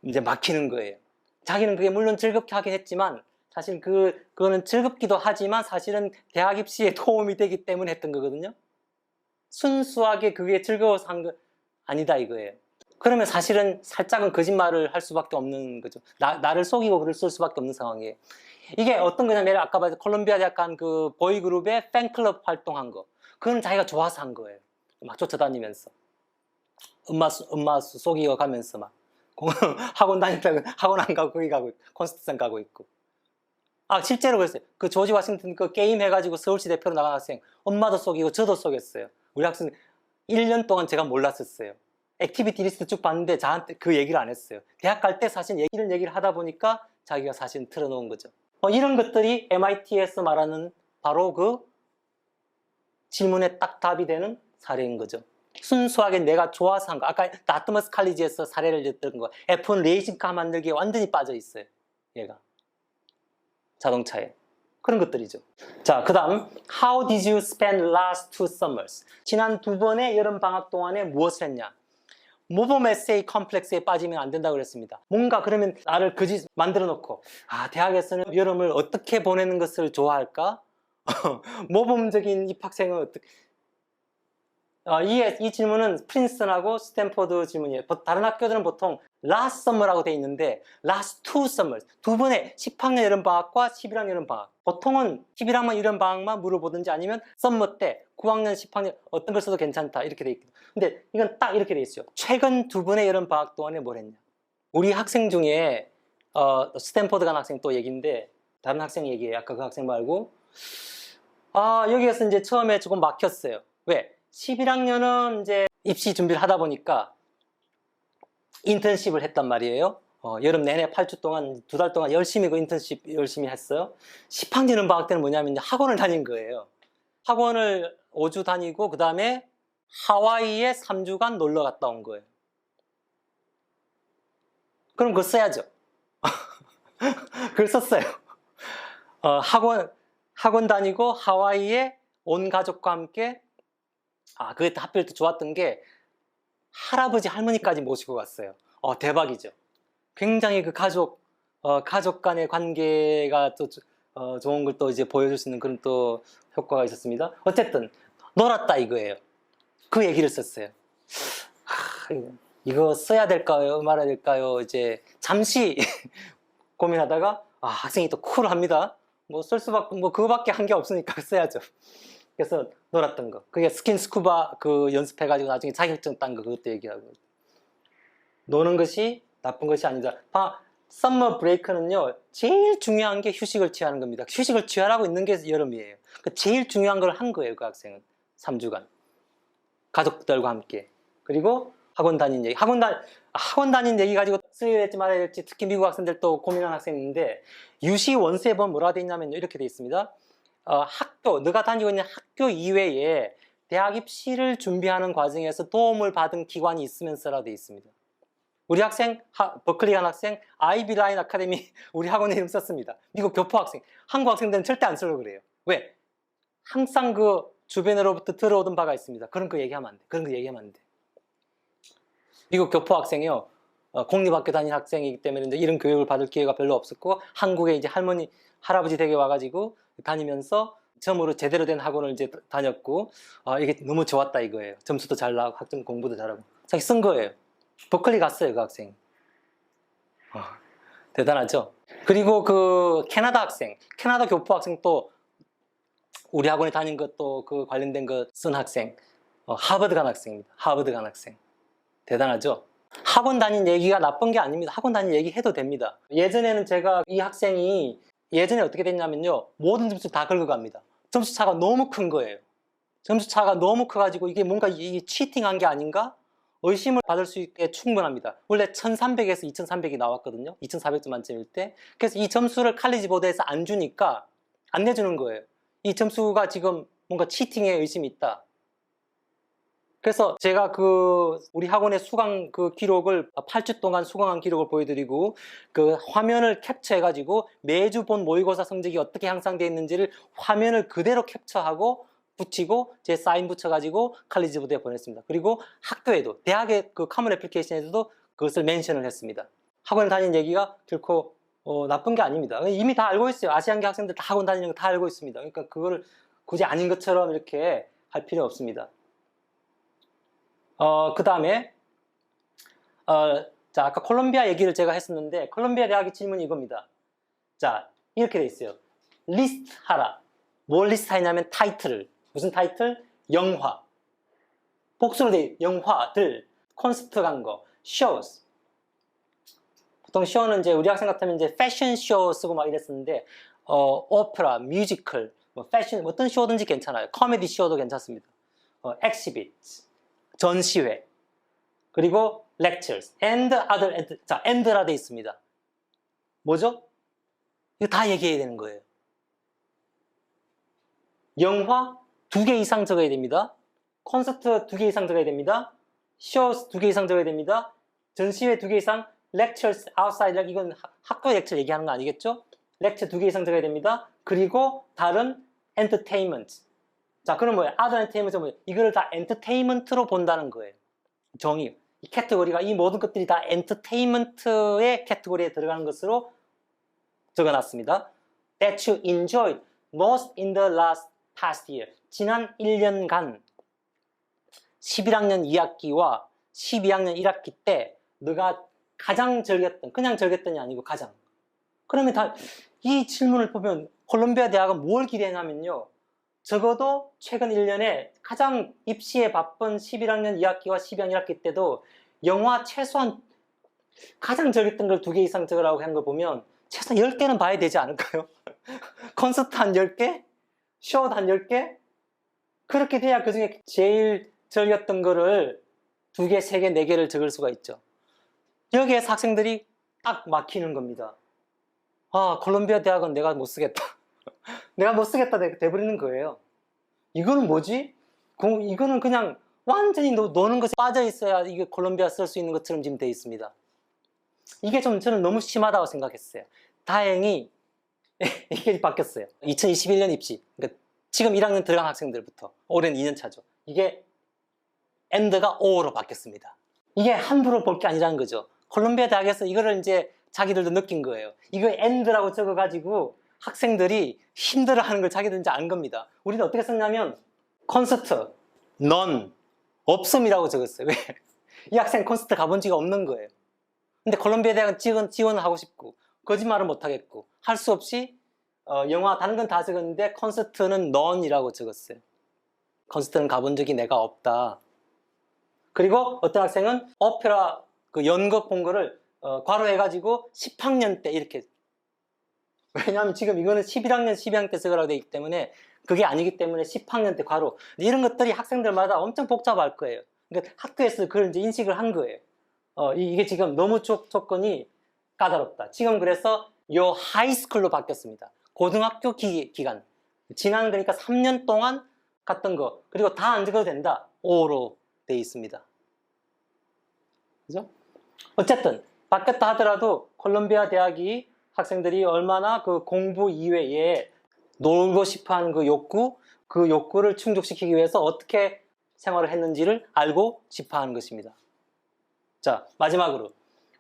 이제 막히는 거예요. 자기는 그게 물론 즐겁게 하긴 했지만 사실 그거는 즐겁기도 하지만 사실은 대학 입시에 도움이 되기 때문에 했던 거거든요. 순수하게 그게 즐거워서 한 거 아니다 이거예요. 그러면 사실은 살짝은 거짓말을 할 수밖에 없는 거죠. 나를 속이고 글을 쓸 수밖에 없는 상황이에요. 이게 어떤 거냐면 내가 아까 콜롬비아 대학 간 그 보이그룹의 팬클럽 활동한 거, 그건 자기가 좋아서 한 거예요. 막 쫓아다니면서 엄마 속이고 가면서 막 학원 다니다가 학원 안 가고 거기 가고 콘서트장 가고 있고. 아, 실제로 그랬어요. 그 조지 워싱턴 그 게임 해가지고 서울시 대표로 나간 학생, 엄마도 속이고 저도 속였어요. 우리 학생 1년 동안 제가 몰랐었어요. 액티비티 리스트 쭉 봤는데 저한테 그 얘기를 안 했어요. 대학 갈 때 사실 이런 얘기를 하다 보니까 자기가 사실 틀어놓은 거죠. 이런 것들이 MIT에서 말하는 바로 그 질문에 딱 답이 되는 사례인 거죠. 순수하게 내가 좋아서 한 거. 아까 다트머스 칼리지에서 사례를 냈던 거. F1 레이싱카 만들기에 완전히 빠져 있어요. 얘가. 자동차에. 그런 것들이죠. 자, 그 다음 How did you spend last two summers? 지난 두 번의 여름 방학 동안에 무엇을 했냐? 모범 에세이 컴플렉스에 빠지면 안 된다고 그랬습니다. 뭔가 그러면 나를 그지 만들어 놓고 대학에서는 여름을 어떻게 보내는 것을 좋아할까? 모범적인 입학생은 어떻게 이 질문은 프린스턴하고 스탠포드 질문이에요. 다른 학교들은 보통 last summer라고 돼 있는데 last two summers, 두 번의 10학년 여름방학과 11학년 여름방학. 보통은 11학년 여름방학만 물어보든지 아니면 summer 때 9학년, 10학년 어떤 걸 써도 괜찮다 이렇게 돼 있거든요. 근데 이건 딱 이렇게 돼 있어요. 최근 두 번의 여름방학 동안에 뭘 했냐. 우리 학생 중에 스탠포드 간 학생 또 얘기인데 다른 학생 얘기예요. 아까 그 학생 말고 여기에서 이제 처음에 조금 막혔어요. 왜? 11학년은 이제 입시 준비를 하다 보니까 인턴십을 했단 말이에요. 여름 내내 8주 동안, 2달 동안 열심히 그 인턴십 열심히 했어요. 10학년은 방학 때는 뭐냐면 이제 학원을 다닌 거예요. 학원을 5주 다니고, 그 다음에 하와이에 3주간 놀러 갔다 온 거예요. 그럼 그거 써야죠. 그걸 썼어요. 학원 다니고 하와이에 온 가족과 함께 그게 하필 또 좋았던 게 할아버지 할머니까지 모시고 갔어요. 대박이죠. 굉장히 그 가족 간의 관계가 또 좋은 걸 또 이제 보여줄 수 있는 그런 또 효과가 있었습니다. 어쨌든 놀았다 이거예요. 그 얘기를 썼어요. 이거 써야 될까요? 말아야 될까요? 이제 잠시 고민하다가 학생이 또 쿨합니다. 뭐 쓸 수밖에 그거밖에 한 게 없으니까 써야죠. 그래서 놀았던 거. 그게 스킨 스쿠바 그 연습해가지고 나중에 자격증 딴 거 그것도 얘기하고. 노는 것이 나쁜 것이 아니다. 썸머 브레이크는요, 제일 중요한 게 휴식을 취하는 겁니다. 휴식을 취하라고 있는 게 여름이에요. 제일 중요한 걸 한 거예요, 그 학생은. 3주간. 가족들과 함께. 그리고 학원 다닌 얘기. 학원 다닌 얘기 가지고 써야 될지 말아야 될지 특히 미국 학생들 또 고민하는 학생이 있는데, 유시 원서에 보면 뭐라고 돼 있냐면 이렇게 돼 있습니다. 너가 다니고 있는 학교 이외에 대학 입시를 준비하는 과정에서 도움을 받은 기관이 있으면서라 돼 있습니다. 우리 학생, 버클리 간 학생, 아이비 라인 아카데미 우리 학원에 이름 썼습니다. 미국 교포 학생, 한국 학생들은 절대 안 쓰려고 그래요. 왜? 항상 그 주변으로부터 들어오던 바가 있습니다. 그런 거 얘기하면 안 돼. 그런 거 얘기하면 안 돼. 미국 교포 학생이요, 공립학교 다닌 학생이기 때문에 이제 이런 교육을 받을 기회가 별로 없었고, 한국에 이제 할아버지 댁에 와가지고 다니면서 처음으로 제대로 된 학원을 이제 다녔고, 이게 너무 좋았다 이거예요. 점수도 잘 나오고 학점 공부도 잘하고. 자기 쓴 거예요. 버클리 갔어요, 그 학생. 대단하죠? 그리고 그 캐나다 교포 학생 또 우리 학원에 다닌 것도 그 관련된 거 쓴 학생, 하버드 간 학생입니다. 하버드 간 학생. 대단하죠? 학원 다닌 얘기가 나쁜 게 아닙니다. 학원 다닌 얘기 해도 됩니다. 예전에는 제가 이 학생이 예전에 어떻게 됐냐면요, 모든 점수 다 긁어갑니다. 점수 차가 너무 큰 거예요. 점수 차가 너무 커가지고 이게 뭔가 이게 치팅한 게 아닌가? 의심을 받을 수 있게 충분합니다. 원래 1300에서 2300이 나왔거든요. 2400점 만점일 때. 그래서 이 점수를 칼리지 보드에서 안 주니까 안 내주는 거예요. 이 점수가 지금 뭔가 치팅에 의심이 있다. 그래서 제가 우리 학원의 수강 기록을 8주 동안 수강한 기록을 보여드리고 그 화면을 캡처해가지고 매주 본 모의고사 성적이 어떻게 향상되어 있는지를 화면을 그대로 캡처하고 붙이고 제 사인 붙여가지고 칼리지 보드에 보냈습니다. 그리고 학교에도 대학의 그 커먼 애플리케이션에서도 그것을 멘션을 했습니다. 학원 다닌 얘기가 결코 나쁜 게 아닙니다. 이미 다 알고 있어요. 아시안계 학생들 다 학원 다니는 거 다 알고 있습니다. 그러니까 그거를 굳이 아닌 것처럼 이렇게 할 필요 없습니다. 그 다음에 자, 아까 콜롬비아 얘기를 제가 했었는데 콜롬비아 대학의 질문이 이겁니다. 자, 이렇게 돼 있어요. 리스트 하라. 뭘 리스트 하냐면 타이틀을. 무슨 타이틀? 영화. 복수로 돼 영화들. 콘서트 간 거. shows. 보통 쇼는 이제 우리 학생 같으면 이제 패션 쇼 쓰고 막 이랬었는데 오페라, 뮤지컬, 뭐 패션, 어떤 쇼든지 괜찮아요. 코미디 쇼도 괜찮습니다. exhibit, 전시회, 그리고 lectures, and other, 자, and라 돼 있습니다. 뭐죠? 이거 다 얘기해야 되는 거예요. 영화 2개 이상 적어야 됩니다. 콘서트 2개 이상 적어야 됩니다. 쇼스 2개 이상 적어야 됩니다. 전시회 2개 이상, lectures outside, 이건 학교 렉처 얘기하는 거 아니겠죠? 렉처 2개 이상 적어야 됩니다. 그리고 다른 entertainment. 자, 그럼 뭐예요? other entertainment은 뭐예요? 이거를 다 entertainment로 본다는 거예요. 정의. 이 캐테고리가, 이 모든 것들이 다 entertainment의 캐테고리에 들어가는 것으로 적어놨습니다. That you enjoyed most in the past year. 지난 1년간 11학년 2학기와 12학년 1학기 때 너가 가장 즐겼던, 그냥 즐겼던이 아니고 가장. 그러면 다 이 질문을 보면 콜롬비아 대학은 뭘 기대하냐면요. 적어도 최근 1년에 가장 입시에 바쁜 11학년 2학기와 12학년 1학기 때도 영화 최소한 가장 즐겼던 걸 2개 이상 적으라고 한 걸 보면 최소한 10개는 봐야 되지 않을까요? 콘서트 한 10개? 쇼 한 10개? 그렇게 돼야 그 중에 제일 즐겼던 거를 2개, 3개, 4개를 적을 수가 있죠. 여기에서 학생들이 딱 막히는 겁니다. 아, 콜롬비아 대학은 내가 못 쓰겠다. 내가 못 쓰겠다 돼버리는 거예요. 이거는 뭐지? 이거는 그냥 완전히 노는 것에 빠져 있어야 이게 콜롬비아 쓸 수 있는 것처럼 지금 되어 있습니다. 이게 좀 저는 너무 심하다고 생각했어요. 다행히 이게 바뀌었어요. 2021년 입시, 그러니까 지금 1학년 들어간 학생들부터 올해는 2년 차죠. 이게 and가 o로 바뀌었습니다. 이게 함부로 볼 게 아니라는 거죠. 콜롬비아 대학에서 이거를 이제 자기들도 느낀 거예요. 이거 and라고 적어가지고 학생들이 힘들어하는 걸 자기들 이제 안 겁니다. 우리는 어떻게 썼냐면 콘서트, none, 없음이라고 적었어요. 왜? 이 학생 콘서트 가본 지가 없는 거예요. 근데 콜롬비아 대학은 지원을 하고 싶고 거짓말은 못 하겠고 할 수 없이 영화 다른 건 다 적었는데 콘서트는 none이라고 적었어요. 콘서트는 가본 적이 내가 없다. 그리고 어떤 학생은 오페라 그 연극 본 거를 괄호해가지고 10학년 때 이렇게. 왜냐하면 지금 이거는 11학년, 12학년 때 적으라고 되어 있기 때문에 그게 아니기 때문에 10학년 때 괄호. 이런 것들이 학생들마다 엄청 복잡할 거예요. 그러니까 학교에서 그걸 이제 인식을 한 거예요. 이게 지금 너무 조건이 까다롭다. 지금 그래서 요 하이스쿨로 바뀌었습니다. 고등학교 기간. 지난 그러니까 3년 동안 갔던 거. 그리고 다 안 적어도 된다. 5로 되어 있습니다. 그죠? 어쨌든 바뀌었다 하더라도 콜롬비아 대학이 학생들이 얼마나 그 공부 이외에 놀고 싶어하는 그 욕구를 충족시키기 위해서 어떻게 생활을 했는지를 알고 싶어하는 것입니다. 자, 마지막으로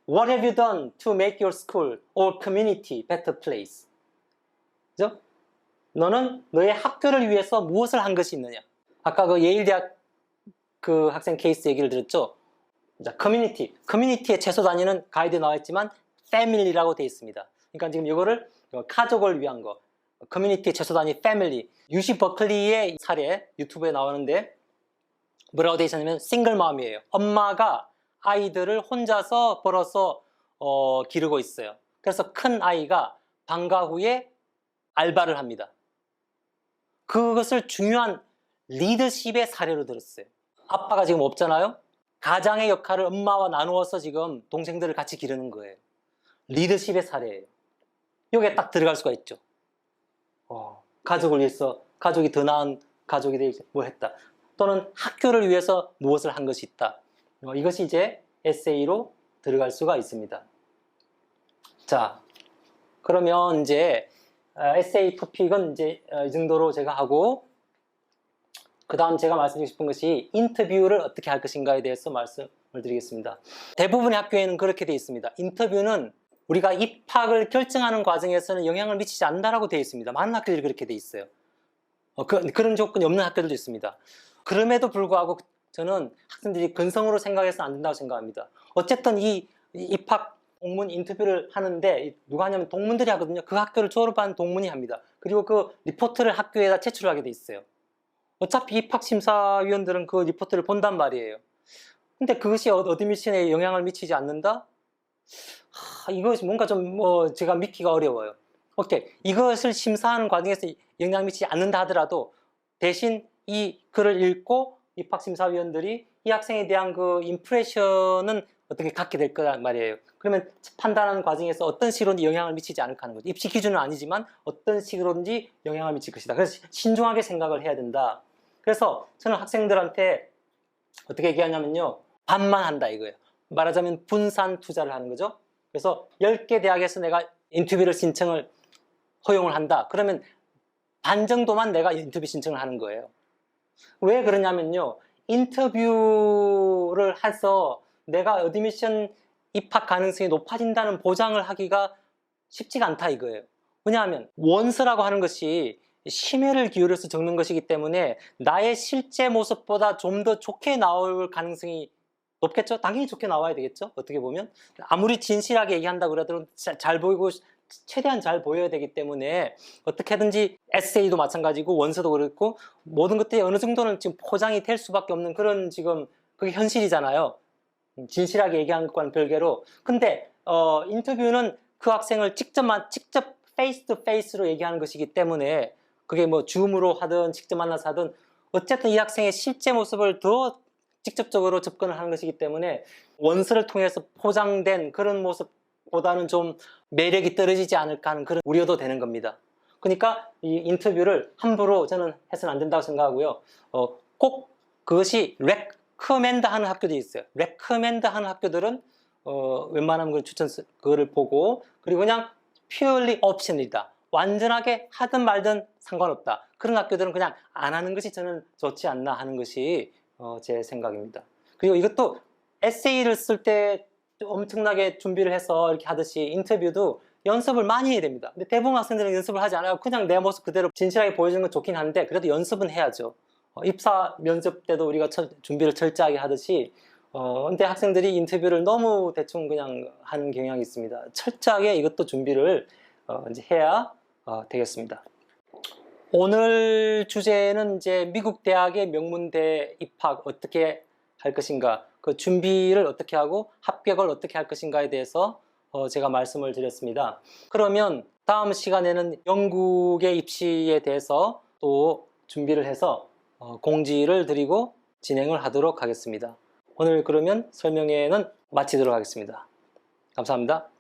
What have you done to make your school or community better place? 그죠? 너는 너의 학교를 위해서 무엇을 한 것이 있느냐? 아까 그 예일대학 그 학생 케이스 얘기를 들었죠? 자, 커뮤니티의 최소 단위는 가이드에 나와 있지만 family라고 되어 있습니다. 그러니까 지금 이거를 가족을 위한 거, 커뮤니티의 최소 단위 family. UC 버클리의 사례 유튜브에 나오는데 뭐라고 되어 있었냐면 싱글맘이에요. 엄마가 아이들을 혼자서 벌어서 기르고 있어요. 그래서 큰 아이가 방과 후에 알바를 합니다. 그것을 중요한 리더십의 사례로 들었어요. 아빠가 지금 없잖아요. 가장의 역할을 엄마와 나누어서 지금 동생들을 같이 기르는 거예요. 리더십의 사례예요. 여기에 딱 들어갈 수가 있죠. 가족을 위해서, 가족이 더 나은 가족이 되기 뭐 했다. 또는 학교를 위해서 무엇을 한 것이 있다. 이것이 이제 에세이로 들어갈 수가 있습니다. 자, 그러면 이제 에세이 토픽은 이제 이 정도로 제가 하고, 그 다음 제가 말씀드리고 싶은 것이 인터뷰를 어떻게 할 것인가에 대해서 말씀을 드리겠습니다. 대부분의 학교에는 그렇게 되어 있습니다. 인터뷰는 우리가 입학을 결정하는 과정에서는 영향을 미치지 않는다라고 되어 있습니다. 많은 학교들이 그렇게 되어 있어요. 그런 조건이 없는 학교들도 있습니다. 그럼에도 불구하고 저는 학생들이 근성으로 생각해서는 안 된다고 생각합니다. 어쨌든 이 입학 동문 인터뷰를 하는데 누가 하냐면 동문들이 하거든요. 그 학교를 졸업한 동문이 합니다. 그리고 그 리포트를 학교에다 제출하게 돼 있어요. 어차피 입학심사위원들은 그 리포트를 본단 말이에요. 근데 그것이 어드미션에 영향을 미치지 않는다? 이것이 뭔가 좀 제가 믿기가 어려워요. 오케이. 이것을 심사하는 과정에서 영향을 미치지 않는다 하더라도 대신 이 글을 읽고 입학심사위원들이 이 학생에 대한 그 임프레션은 어떻게 갖게 될 거란 말이에요. 그러면 판단하는 과정에서 어떤 식으로든지 영향을 미치지 않을까 하는 거죠. 입시 기준은 아니지만 어떤 식으로든지 영향을 미칠 것이다. 그래서 신중하게 생각을 해야 된다. 그래서 저는 학생들한테 어떻게 얘기하냐면요. 반만 한다 이거예요. 말하자면 분산 투자를 하는 거죠. 그래서 10개 대학에서 내가 인터뷰를 신청을 허용을 한다. 그러면 반 정도만 내가 인터뷰 신청을 하는 거예요. 왜 그러냐면요. 인터뷰를 해서 내가 어드미션 입학 가능성이 높아진다는 보장을 하기가 쉽지가 않다 이거예요. 왜냐하면 원서라고 하는 것이 심혈을 기울여서 적는 것이기 때문에 나의 실제 모습보다 좀 더 좋게 나올 가능성이 높겠죠? 당연히 좋게 나와야 되겠죠? 어떻게 보면 아무리 진실하게 얘기한다고 그래도 잘 보이고 최대한 잘 보여야 되기 때문에 어떻게든지 에세이도 마찬가지고 원서도 그렇고 모든 것들이 어느 정도는 지금 포장이 될 수밖에 없는 그런 지금 그게 현실이잖아요. 진실하게 얘기하는 것과는 별개로. 근데 인터뷰는 그 학생을 직접 페이스 투 페이스로 얘기하는 것이기 때문에 그게 뭐 줌으로 하든 직접 만나서 하든 어쨌든 이 학생의 실제 모습을 더 직접적으로 접근을 하는 것이기 때문에 원서를 통해서 포장된 그런 모습보다는 좀 매력이 떨어지지 않을까 하는 그런 우려도 되는 겁니다. 그러니까 이 인터뷰를 함부로 저는 해서는 안 된다고 생각하고요. 꼭 그것이 레커멘드 하는 학교도 있어요. 레커멘드 하는 학교들은 웬만하면 그 그거를 보고 그리고 그냥 purely option이다. 완전하게 하든 말든 상관없다. 그런 학교들은 그냥 안 하는 것이 저는 좋지 않나 하는 것이 제 생각입니다. 그리고 이것도 에세이를 쓸 때 엄청나게 준비를 해서 이렇게 하듯이 인터뷰도 연습을 많이 해야 됩니다. 근데 대부분 학생들은 연습을 하지 않아요. 그냥 내 모습 그대로 진실하게 보여주는 건 좋긴 한데 그래도 연습은 해야죠. 입사 면접 때도 우리가 준비를 철저하게 하듯이 근데 학생들이 인터뷰를 너무 대충 그냥 하는 경향이 있습니다. 철저하게 이것도 준비를 이제 해야 되겠습니다. 오늘 주제는 이제 미국 대학의 명문대 입학 어떻게 할 것인가, 그 준비를 어떻게 하고 합격을 어떻게 할 것인가에 대해서 제가 말씀을 드렸습니다. 그러면 다음 시간에는 영국의 입시에 대해서 또 준비를 해서 공지를 드리고 진행을 하도록 하겠습니다. 오늘 그러면 설명회는 마치도록 하겠습니다. 감사합니다.